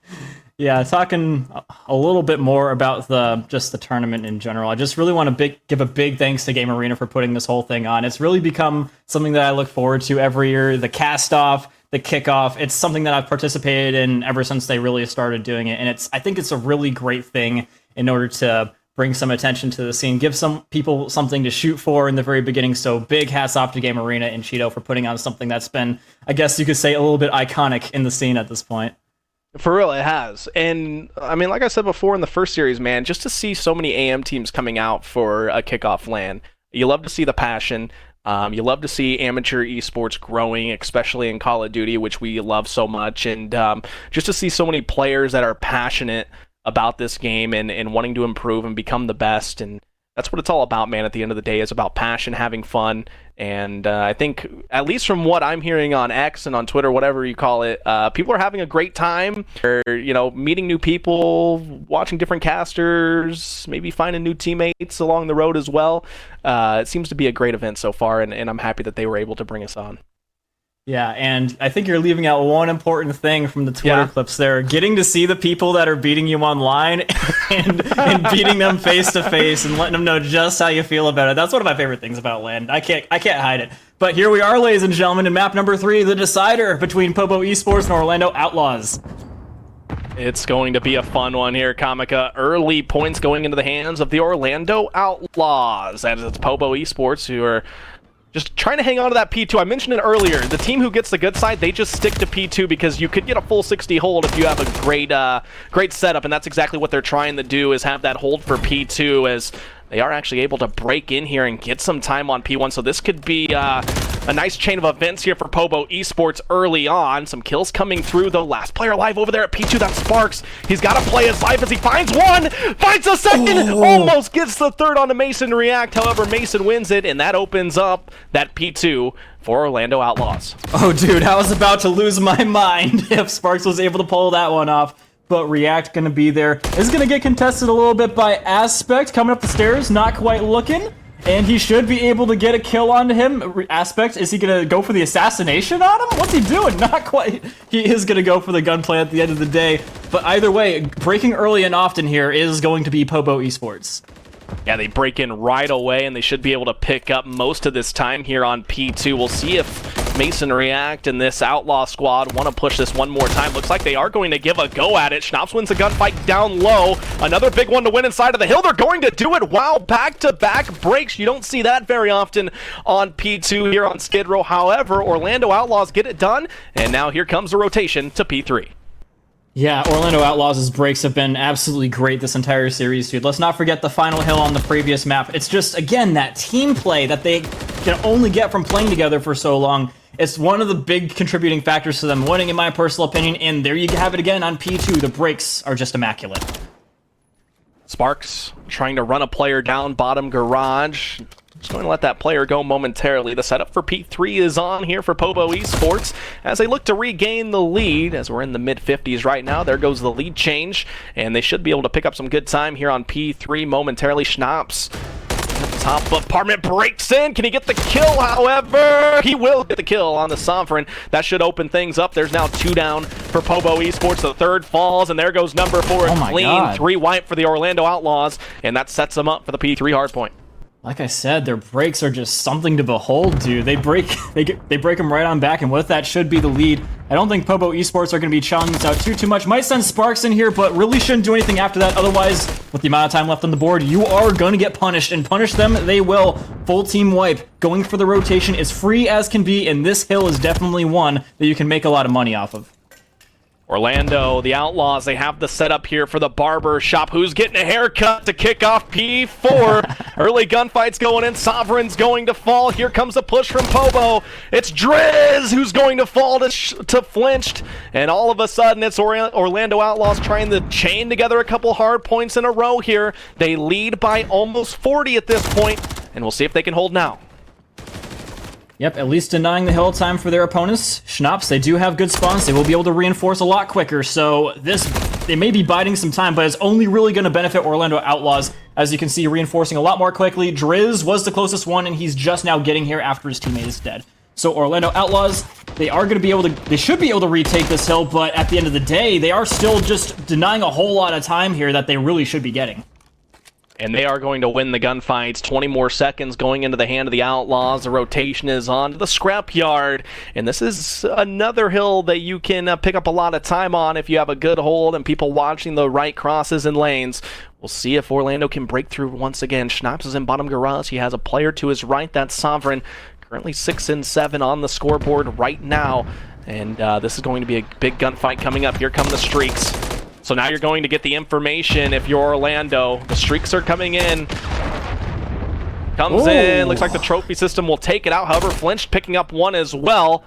yeah, talking a little bit more about the tournament in general. I just really want to give a big thanks to Game Arena for putting this whole thing on. It's really become something that I look forward to every year. The cast off, the kickoff. It's something that I've participated in ever since they really started doing it, and I think it's a really great thing in order to bring some attention to the scene, give some people something to shoot for in the very beginning. So big hats off to Game Arena and Cheeto for putting on something that's been, I guess you could say, a little bit iconic in the scene at this point. For real, it has. And I mean, like I said before in the first series, man, just to see so many AM teams coming out for a kickoff LAN, you love to see the passion. You love to see amateur esports growing, especially in Call of Duty, which we love so much. And just to see so many players that are passionate about this game and wanting to improve and become the best. And that's what it's all about, man. At the end of the day, it's about passion, having fun. And I think, at least from what I'm hearing on X and on Twitter, whatever you call it, people are having a great time. They're, meeting new people, watching different casters, maybe finding new teammates along the road as well. It seems to be a great event so far, and I'm happy that they were able to bring us on. Yeah, and I think you're leaving out one important thing from the Twitter clips there. Getting to see the people that are beating you online and beating them face to face and letting them know just how you feel about it. That's one of my favorite things about LAN. I can't hide it. But here we are, ladies and gentlemen, in map number 3, the decider between POBO Esports and Orlando Outlaws. It's going to be a fun one here, Comica. Early points going into the hands of the Orlando Outlaws, as it's POBO Esports who are just trying to hang on to that P2. I mentioned it earlier. The team who gets the good side, they just stick to P2 because you could get a full 60 hold if you have a great setup, and that's exactly what they're trying to do, is have that hold for P2, as they are actually able to break in here and get some time on P1. So this could be a nice chain of events here for POBO Esports early on. Some kills coming through, though. Last player alive over there at P2, that's Sparks. He's got to play his life as he finds one, finds a second, almost gets the third on the Mason React. However, Mason wins it, and that opens up that P2 for Orlando Outlaws. Oh, dude, I was about to lose my mind if Sparks was able to pull that one off. But React going to be there. Is going to get contested a little bit by Aspect coming up the stairs, not quite looking. And he should be able to get a kill onto him. Aspect, is he going to go for the assassination on him? What's he doing? Not quite. He is going to go for the gunplay at the end of the day. But either way, breaking early and often here is going to be POBO Esports. Yeah, they break in right away, and they should be able to pick up most of this time here on P2. We'll see if Mason React and this Outlaw squad want to push this one more time. Looks like they are going to give a go at it. Schnaps wins the gunfight down low. Another big one to win inside of the hill. They're going to do it. Wow, back-to-back breaks. You don't see that very often on P2 here on Skid Row. However, Orlando Outlaws get it done, and now here comes the rotation to P3. Yeah, Orlando Outlaws' breaks have been absolutely great this entire series, dude. Let's not forget the final hill on the previous map. It's just, again, that team play that they can only get from playing together for so long. It's one of the big contributing factors to them winning, in my personal opinion, and there you have it again on P2. The breaks are just immaculate. Sparks trying to run a player down bottom garage. Just going to let that player go momentarily. The setup for P3 is on here for POBO Esports as they look to regain the lead, as we're in the mid-50s right now. There goes the lead change, and they should be able to pick up some good time here on P3 momentarily. Schnaps at the top of apartment breaks in. Can he get the kill? However, he will get the kill on the Sovereign. That should open things up. There's now 2 down for POBO Esports. The third falls, and there goes number 4. Clean 3 wipe for the Orlando Outlaws, and that sets them up for the P3 hardpoint. Like I said, their breaks are just something to behold, dude. They break them right on back, and with that should be the lead. I don't think POBO Esports are going to be challenging this out too much. Might send Sparks in here, but really shouldn't do anything after that. Otherwise, with the amount of time left on the board, you are going to get punished, and punish them they will. Full team wipe. Going for the rotation is free as can be, and this hill is definitely one that you can make a lot of money off of. Orlando, the Outlaws, they have the setup here for the barber shop. Who's getting a haircut to kick off P4? Early gunfights going in. Sovereign's going to fall. Here comes a push from POBO. It's Driz who's going to fall to flinched. And all of a sudden, it's Orlando Outlaws trying to chain together a couple hard points in a row here. They lead by almost 40 at this point, and we'll see if they can hold now. Yep, at least denying the hill time for their opponents. Schnaps, they do have good spawns. They will be able to reinforce a lot quicker. So they may be biding some time, but it's only really going to benefit Orlando Outlaws. As you can see, reinforcing a lot more quickly. Driz was the closest one, and he's just now getting here after his teammate is dead. So Orlando Outlaws, they should be able to retake this hill, but at the end of the day, they are still just denying a whole lot of time here that they really should be getting. And they are going to win the gunfights. 20 more seconds going into the hand of the Outlaws. The rotation is on to the scrapyard. And this is another hill that you can pick up a lot of time on if you have a good hold and people watching the right crosses and lanes. We'll see if Orlando can break through once again. Schnaps is in bottom garage. He has a player to his right. That's Sovereign. Currently 6 and 7 on the scoreboard right now. And this is going to be a big gunfight coming up. Here come the streaks. So now you're going to get the information if you're Orlando. The streaks are coming in. Comes in. Looks like the trophy system will take it out. However, Flinched picking up one as well.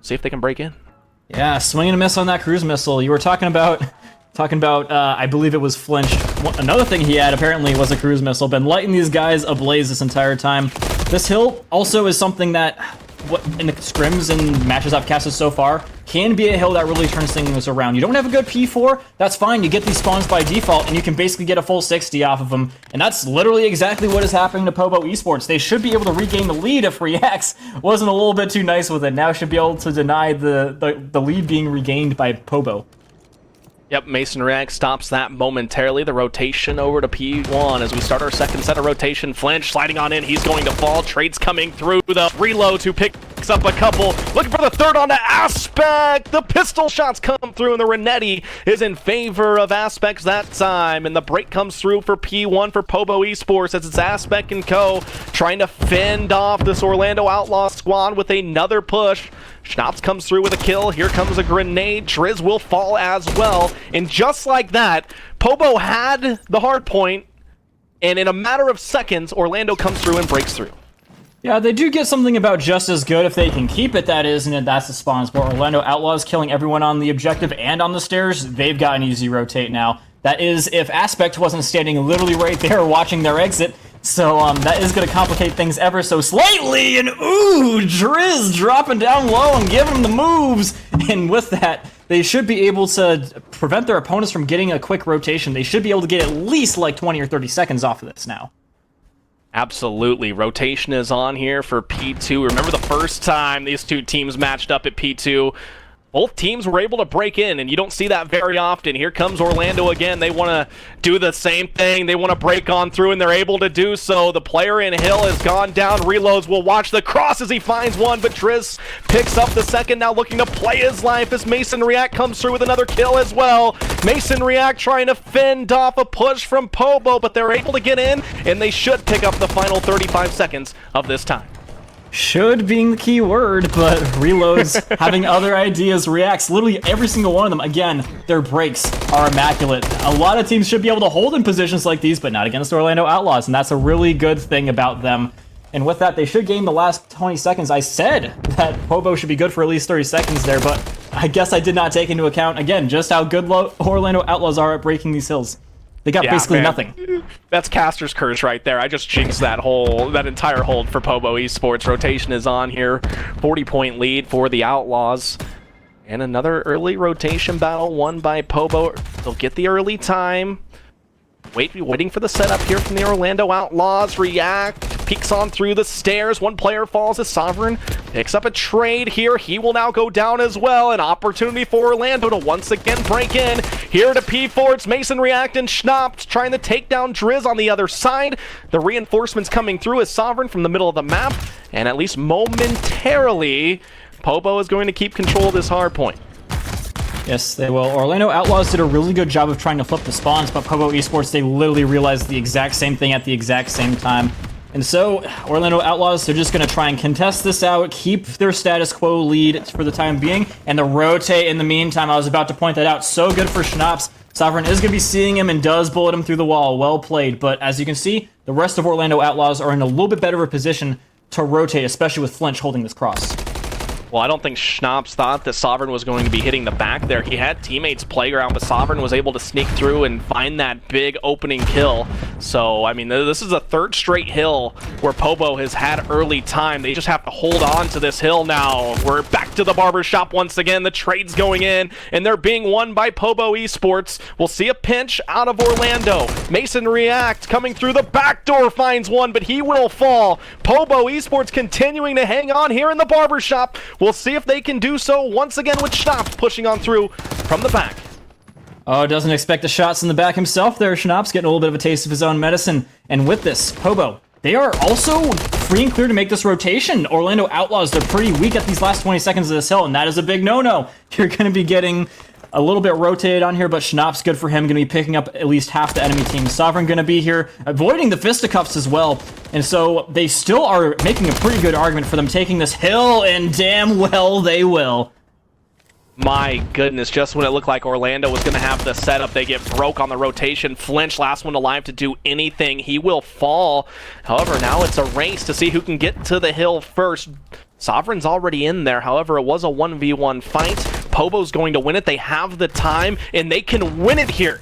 See if they can break in. Yeah, swing and a miss on that cruise missile. You were talking about Talking about, I believe it was Flinch. Another thing he had, apparently, was a cruise missile. Been lighting these guys ablaze this entire time. This hill also is something that, in the scrims and matches I've casted so far, can be a hill that really turns things around. You don't have a good P4, that's fine. You get these spawns by default, and you can basically get a full 60 off of them. And that's literally exactly what is happening to POBO Esports. They should be able to regain the lead if Reacts wasn't a little bit too nice with it. Now should be able to deny the lead being regained by POBO. Yep, MWIII stops that momentarily. The rotation over to P1 as we start our second set of rotation. Flinch sliding on in. He's going to fall. Trades coming through. The reloads who picks up a couple. Looking for the third on the Aspect. The pistol shots come through, and the Renetti is in favor of Aspects that time. And the break comes through for P1 for POBO Esports as it's Aspect and Co. trying to fend off this Orlando Outlaws squad with another push. Schnapps comes through with a kill. Here comes a grenade. Driz will fall as well. And just like that, POBO had the hard point, and in a matter of seconds, Orlando comes through and breaks through. Yeah, they do get something about just as good if they can keep it, that is, and that's the spawns. But Orlando Outlaws killing everyone on the objective and on the stairs, they've got an easy rotate now. That is, if Aspect wasn't standing literally right there watching their exit. So that is going to complicate things ever so slightly, and ooh, Driz dropping down low and giving them the moves. And with that, they should be able to prevent their opponents from getting a quick rotation. They should be able to get at least like 20 or 30 seconds off of this now. Absolutely. Rotation is on here for P2. Remember the first time these two teams matched up at P2? Both teams were able to break in, and you don't see that very often. Here comes Orlando again. They want to do the same thing. They want to break on through, and they're able to do so. The player in Hill has gone down. Reloads will watch the cross as he finds one, but Driz picks up the second, now looking to play his life as MWIII comes through with another kill as well. MWIII trying to fend off a push from POBO, but they're able to get in, and they should pick up the final 35 seconds of this time. Should being the key word, but Reloads having other ideas, Reacts, literally every single one of them. Again, their breaks are immaculate. A lot of teams should be able to hold in positions like these, but not against Orlando Outlaws, and that's a really good thing about them. And with that, they should gain the last 20 seconds. I said that POBO should be good for at least 30 seconds there, but I guess I did not take into account, again, just how good Orlando Outlaws are at breaking these hills. They got basically nothing. That's Caster's curse right there. I just jinxed that entire hold for POBO Esports. Rotation is on here. 40-point lead for the Outlaws. And another early rotation battle won by POBO. They'll get the early time. Waiting for the setup here from the Orlando Outlaws. React, peeks on through the stairs. One player falls as Sovereign picks up a trade here. He will now go down as well. An opportunity for Orlando to once again break in. Here to P4, it's MWIII and Schnapps trying to take down Driz on the other side. The reinforcements coming through as Sovereign from the middle of the map. And at least momentarily, POBO is going to keep control of this hard point. Yes, they will. Orlando Outlaws did a really good job of trying to flip the spawns, but POBO Esports, they literally realized the exact same thing at the exact same time. And so, Orlando Outlaws, they're just going to try and contest this out, keep their status quo lead for the time being, and the rotate in the meantime. I was about to point that out. So good for Schnapps. Sovereign is going to be seeing him and does bullet him through the wall. Well played. But as you can see, the rest of Orlando Outlaws are in a little bit better of a position to rotate, especially with Flinch holding this cross. Well, I don't think Schnapps thought that Sovereign was going to be hitting the back there. He had teammates playground, but Sovereign was able to sneak through and find that big opening kill. So, I mean, this is a third straight hill where POBO has had early time. They just have to hold on to this hill now. We're back to the barbershop once again. The trade's going in, and they're being won by POBO Esports. We'll see a pinch out of Orlando. MWIII coming through the back door finds one, but he will fall. POBO Esports continuing to hang on here in the barbershop. We'll see if they can do so once again with Schnapps pushing on through from the back. Oh, doesn't expect the shots in the back himself there. Schnapps getting a little bit of a taste of his own medicine. And with this, POBO, they are also free and clear to make this rotation. Orlando Outlaws, they're pretty weak at these last 20 seconds of this hill, and that is a big no-no. You're going to be getting a little bit rotated on here, but Schnapps, good for him, going to be picking up at least half the enemy team. Sovereign going to be here, avoiding the fisticuffs as well. And so they still are making a pretty good argument for them taking this hill, and damn well they will. My goodness, just when it looked like Orlando was going to have the setup, they get broke on the rotation. Flinch, last one alive to do anything. He will fall. However, now it's a race to see who can get to the hill first. Sovereign's already in there. However, it was a 1v1 fight. POBO's going to win it. They have the time, and they can win it here.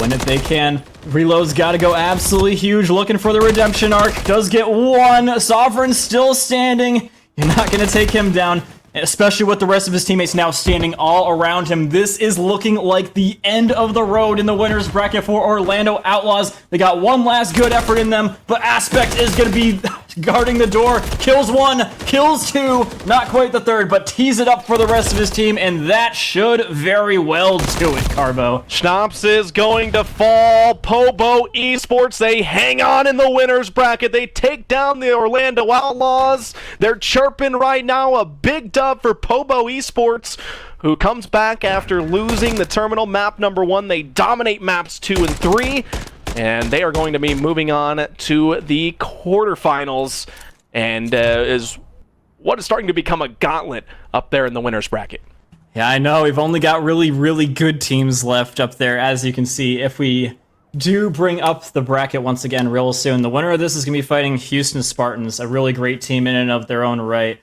Win it they can. Reload's got to go absolutely huge. Looking for the redemption arc. Does get one. Sovereign still standing. You're not going to take him down, especially with the rest of his teammates now standing all around him. This is looking like the end of the road in the winner's bracket for Orlando Outlaws. They got one last good effort in them, but Aspect is going to be guarding the door. Kills one, kills two, not quite the third, but tees it up for the rest of his team, and that should very well do it, Carbo. Schnapps is going to fall. POBO Esports, they hang on in the winner's bracket. They take down the Orlando Outlaws. They're chirping right now. A big dub for POBO Esports, who comes back after losing the terminal map number 1. They dominate maps 2 and 3, and they are going to be moving on to the quarterfinals, and is what is starting to become a gauntlet up there in the winner's bracket. Yeah, I know. We've only got really, really good teams left up there, as you can see. If we do bring up the bracket once again real soon, the winner of this is going to be fighting Houston Spartans, a really great team in and of their own right.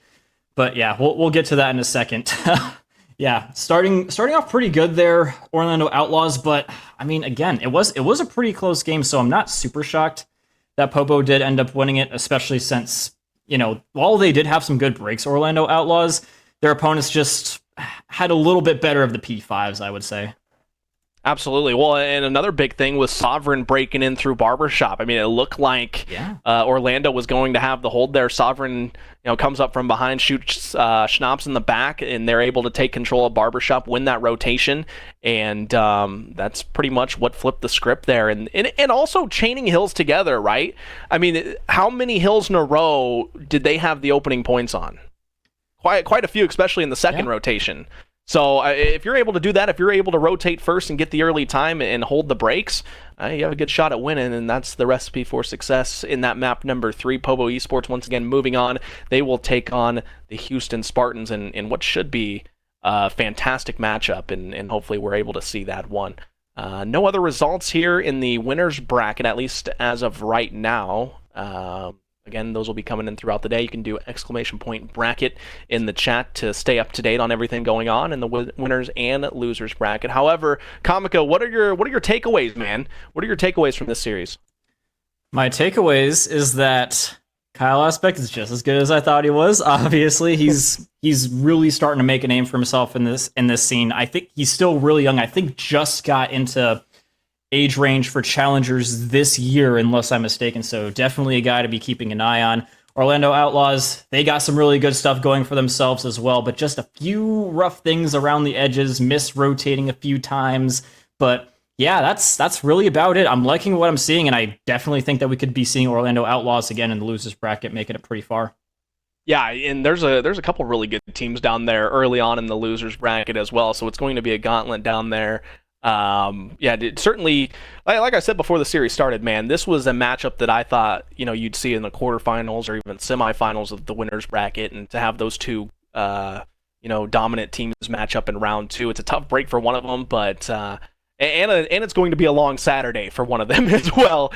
But yeah, we'll get to that in a second. Yeah, starting off pretty good there, Orlando Outlaws. But I mean, again, it was a pretty close game, so I'm not super shocked that POBO did end up winning it, especially since, you know, while they did have some good breaks, Orlando Outlaws, their opponents just had a little bit better of the P5s, I would say. Absolutely. Well, and another big thing was Sovereign breaking in through Barbershop. I mean, it looked like Orlando was going to have the hold there. Sovereign, comes up from behind, shoots Schnapps in the back, and they're able to take control of Barbershop, win that rotation, and that's pretty much what flipped the script there. And also chaining hills together, right? I mean, how many hills in a row did they have the opening points on? Quite a few, especially in the second rotation. So if you're able to do that, if you're able to rotate first and get the early time and hold the breaks, you have a good shot at winning, and that's the recipe for success in that map number 3. POBO Esports, once again, moving on. They will take on the Houston Spartans in what should be a fantastic matchup, and hopefully we're able to see that one. No other results here in the winner's bracket, at least as of right now. Again, those will be coming in throughout the day. You can do !bracket in the chat to stay up to date on everything going on in the winners and losers bracket. However, Comico, what are your takeaways, man? What are your takeaways from this series? My takeaways is that Kyle Aspect is just as good as I thought he was. Obviously, he's really starting to make a name for himself in this scene. I think he's still really young. I think just got into age range for challengers this year, unless I'm mistaken, so definitely a guy to be keeping an eye on. Orlando Outlaws, they got some really good stuff going for themselves as well, but just a few rough things around the edges, rotating a few times, but yeah, that's really about it. I'm liking what I'm seeing, and I definitely think that we could be seeing Orlando Outlaws again in the losers bracket, making it pretty far. Yeah, and there's a couple really good teams down there early on in the losers bracket as well, so it's going to be a gauntlet down there. Certainly, like I said before the series started, man, this was a matchup that I thought you'd see in the quarterfinals or even semifinals of the winners bracket, and to have those two dominant teams match up in round 2, it's a tough break for one of them, but and it's going to be a long Saturday for one of them as well.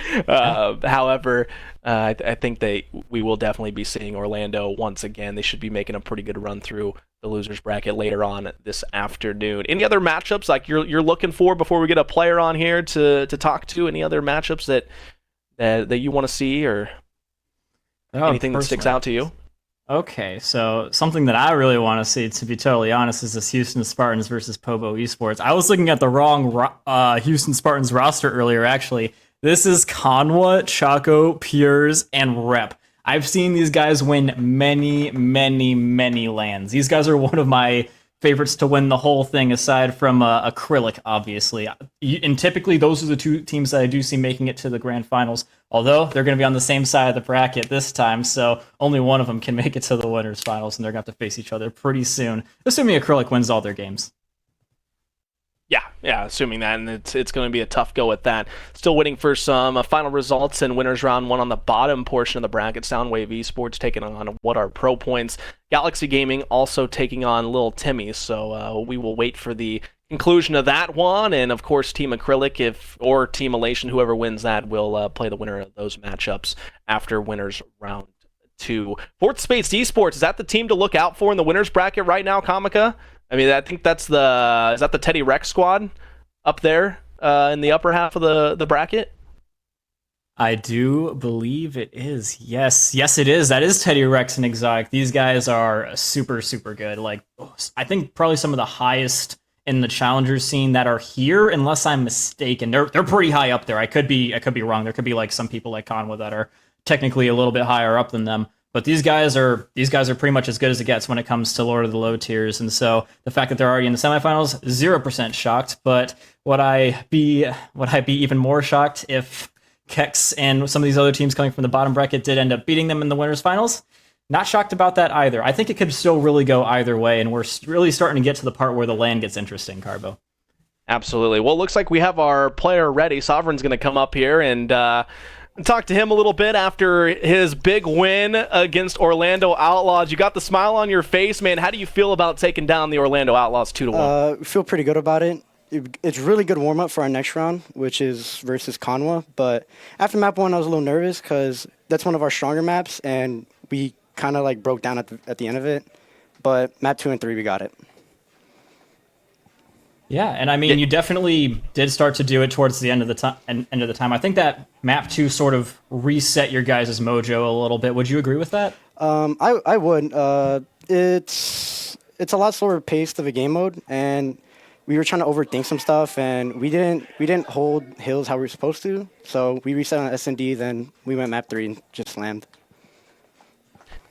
However, I think we will definitely be seeing Orlando once again. They should be making a pretty good run through the losers bracket later on this afternoon. Any other matchups like you're looking for before we get a player on here to talk to? Any other matchups that you want to see, or anything that sticks out to you? Okay, so something that I really want to see, to be totally honest, is this Houston Spartans versus POBO Esports. I was looking at the wrong Houston Spartans roster earlier, actually. This is Conwa, Chaco, Pures, and Rep. I've seen these guys win many, many, many LANs. These guys are one of my favorites to win the whole thing, aside from Acrylic, obviously. And typically, those are the two teams that I do see making it to the grand finals, although they're going to be on the same side of the bracket this time, so only one of them can make it to the winners finals, and they're going to have to face each other pretty soon, assuming Acrylic wins all their games. Yeah, assuming that, and it's going to be a tough go at that. Still waiting for some final results in winners round 1 on the bottom portion of the bracket. Soundwave Esports taking on What Are Pro Points. Galaxy Gaming also taking on Lil Timmy, so we will wait for the conclusion of that one, and of course Team Acrylic or Team Elation, whoever wins that, will play the winner of those matchups after winners round 2. Fourth Space Esports, is that the team to look out for in the winners bracket right now, Comica? I mean, I think that's is that the Teddy Rex squad up there in the upper half of the bracket? I do believe it is. Yes, it is. That is Teddy Rex and Exotic. These guys are super, super good. Like, I think probably some of the highest in the challenger scene that are here, unless I'm mistaken. They're pretty high up there. I could be wrong. There could be like some people like Conwa that are technically a little bit higher up than them. But these guys are pretty much as good as it gets when it comes to Lord of the Low tiers. And so the fact that they're already in the semifinals, 0% shocked. But would I be even more shocked if Kex and some of these other teams coming from the bottom bracket did end up beating them in the winners finals? Not shocked about that either. I think it could still really go either way, and we're really starting to get to the part where the LAN gets interesting, Carbo. Absolutely. Well, it looks like we have our player ready. Sovereign's going to come up here and talk to him a little bit after his big win against Orlando Outlaws. You got the smile on your face, man. How do you feel about taking down the Orlando Outlaws 2-1? I feel pretty good about it. It's really good warm-up for our next round, which is versus Conwa. But after map 1, I was a little nervous because that's one of our stronger maps, and we kind of like broke down at the end of it. But map 2 and 3, we got it. Yeah, and I mean, you definitely did start to do it towards the end of the time. I think that map 2 sort of reset your guys' mojo a little bit. Would you agree with that? I would. It's a lot slower paced of a game mode, and we were trying to overthink some stuff, and we didn't hold hills how we were supposed to. So we reset on S&D, then we went map 3 and just slammed.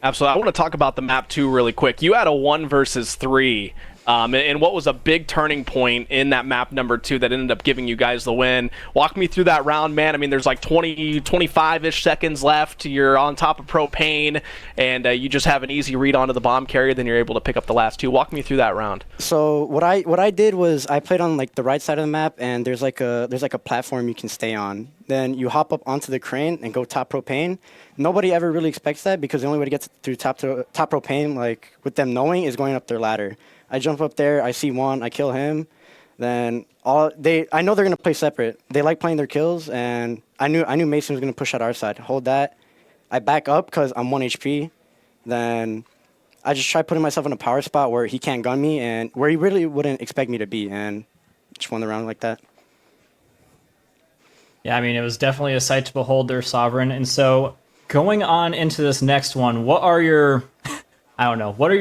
Absolutely. I want to talk about the map 2 really quick. You had a 1 versus 3. And what was a big turning point in that map number 2 that ended up giving you guys the win. Walk me through that round, man. I mean, there's like 25-ish seconds left. You're on top of Propane, and you just have an easy read onto the bomb carrier. Then you're able to pick up the last 2. Walk me through that round. So what I did was I played on like the right side of the map, and there's like a platform you can stay on. Then you hop up onto the crane and go top Propane. Nobody ever really expects that because the only way to get through top Propane, like with them knowing, is going up their ladder. I jump up there, I see one, I kill him. Then I know they're gonna play separate. They like playing their kills, and I knew Mason was gonna push at our side. Hold that. I back up because I'm 1 HP. Then I just try putting myself in a power spot where he can't gun me and where he really wouldn't expect me to be, and just won the round like that. Yeah, I mean, it was definitely a sight to behold there, Sovereign. And so going on into this next one, what are your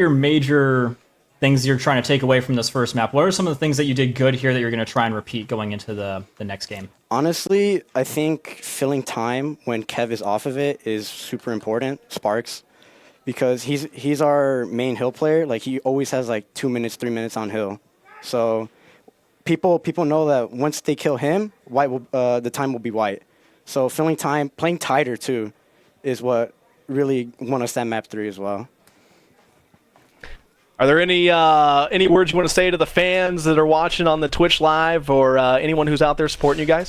major things you're trying to take away from this first map? What are some of the things that you did good here that you're going to try and repeat going into the next game? Honestly, I think filling time when Kev is off of it is super important, Sparks, because he's our main hill player. Like, he always has like 2 minutes, 3 minutes on hill. So people know that once they kill him, the time will be white. So filling time, playing tighter too, is what really won us that map 3 as well. Are there any words you want to say to the fans that are watching on the Twitch live, or anyone who's out there supporting you guys?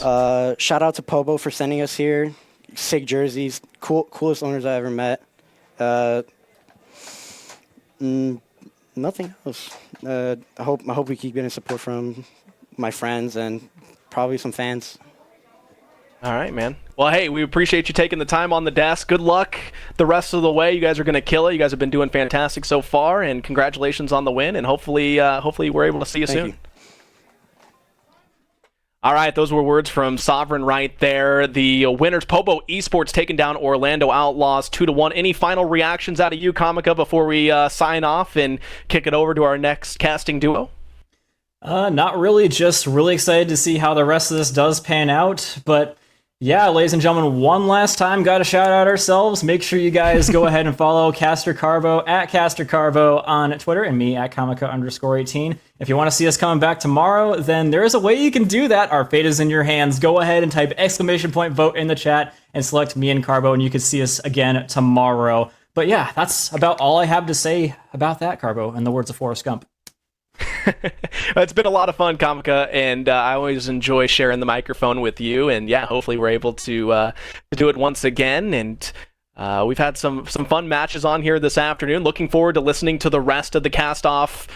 Shout out to POBO for sending us here. Sick jerseys, coolest owners I ever met. Nothing else. I hope we keep getting support from my friends and probably some fans. All right, man. Well, hey, we appreciate you taking the time on the desk. Good luck the rest of the way. You guys are going to kill it. You guys have been doing fantastic so far, and congratulations on the win. And hopefully we're able to see you soon. You. All right, those were words from Sovereign right there. The winners, POBO Esports, taking down Orlando Outlaws 2-1. Any final reactions out of you, Comica, before we sign off and kick it over to our next casting duo? Not really. Just really excited to see how the rest of this does pan out. But yeah, ladies and gentlemen, one last time, got to shout out ourselves. Make sure you guys go ahead and follow Caster Carbo at Caster Carbo on Twitter, and me at Comica_18. If you want to see us coming back tomorrow, then there is a way you can do that. Our fate is in your hands. Go ahead and type !vote in the chat and select me and Carbo, and you can see us again tomorrow. But yeah, that's about all I have to say about that, Carbo, in the words of Forrest Gump. It's been a lot of fun, Comica, and I always enjoy sharing the microphone with you. And yeah, hopefully we're able to do it once again. And we've had some fun matches on here this afternoon. Looking forward to listening to the rest of the cast-off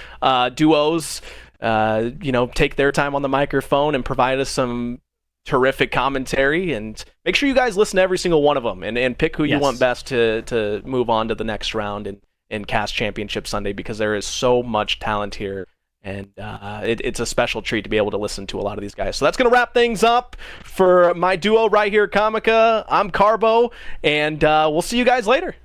duos. Take their time on the microphone and provide us some terrific commentary, and make sure you guys listen to every single one of them and pick who you Yes. want best to move on to the next round in Cast Championship Sunday, because there is so much talent here. And it's a special treat to be able to listen to a lot of these guys. So that's going to wrap things up for my duo right here, Comica. I'm Carbo, and we'll see you guys later.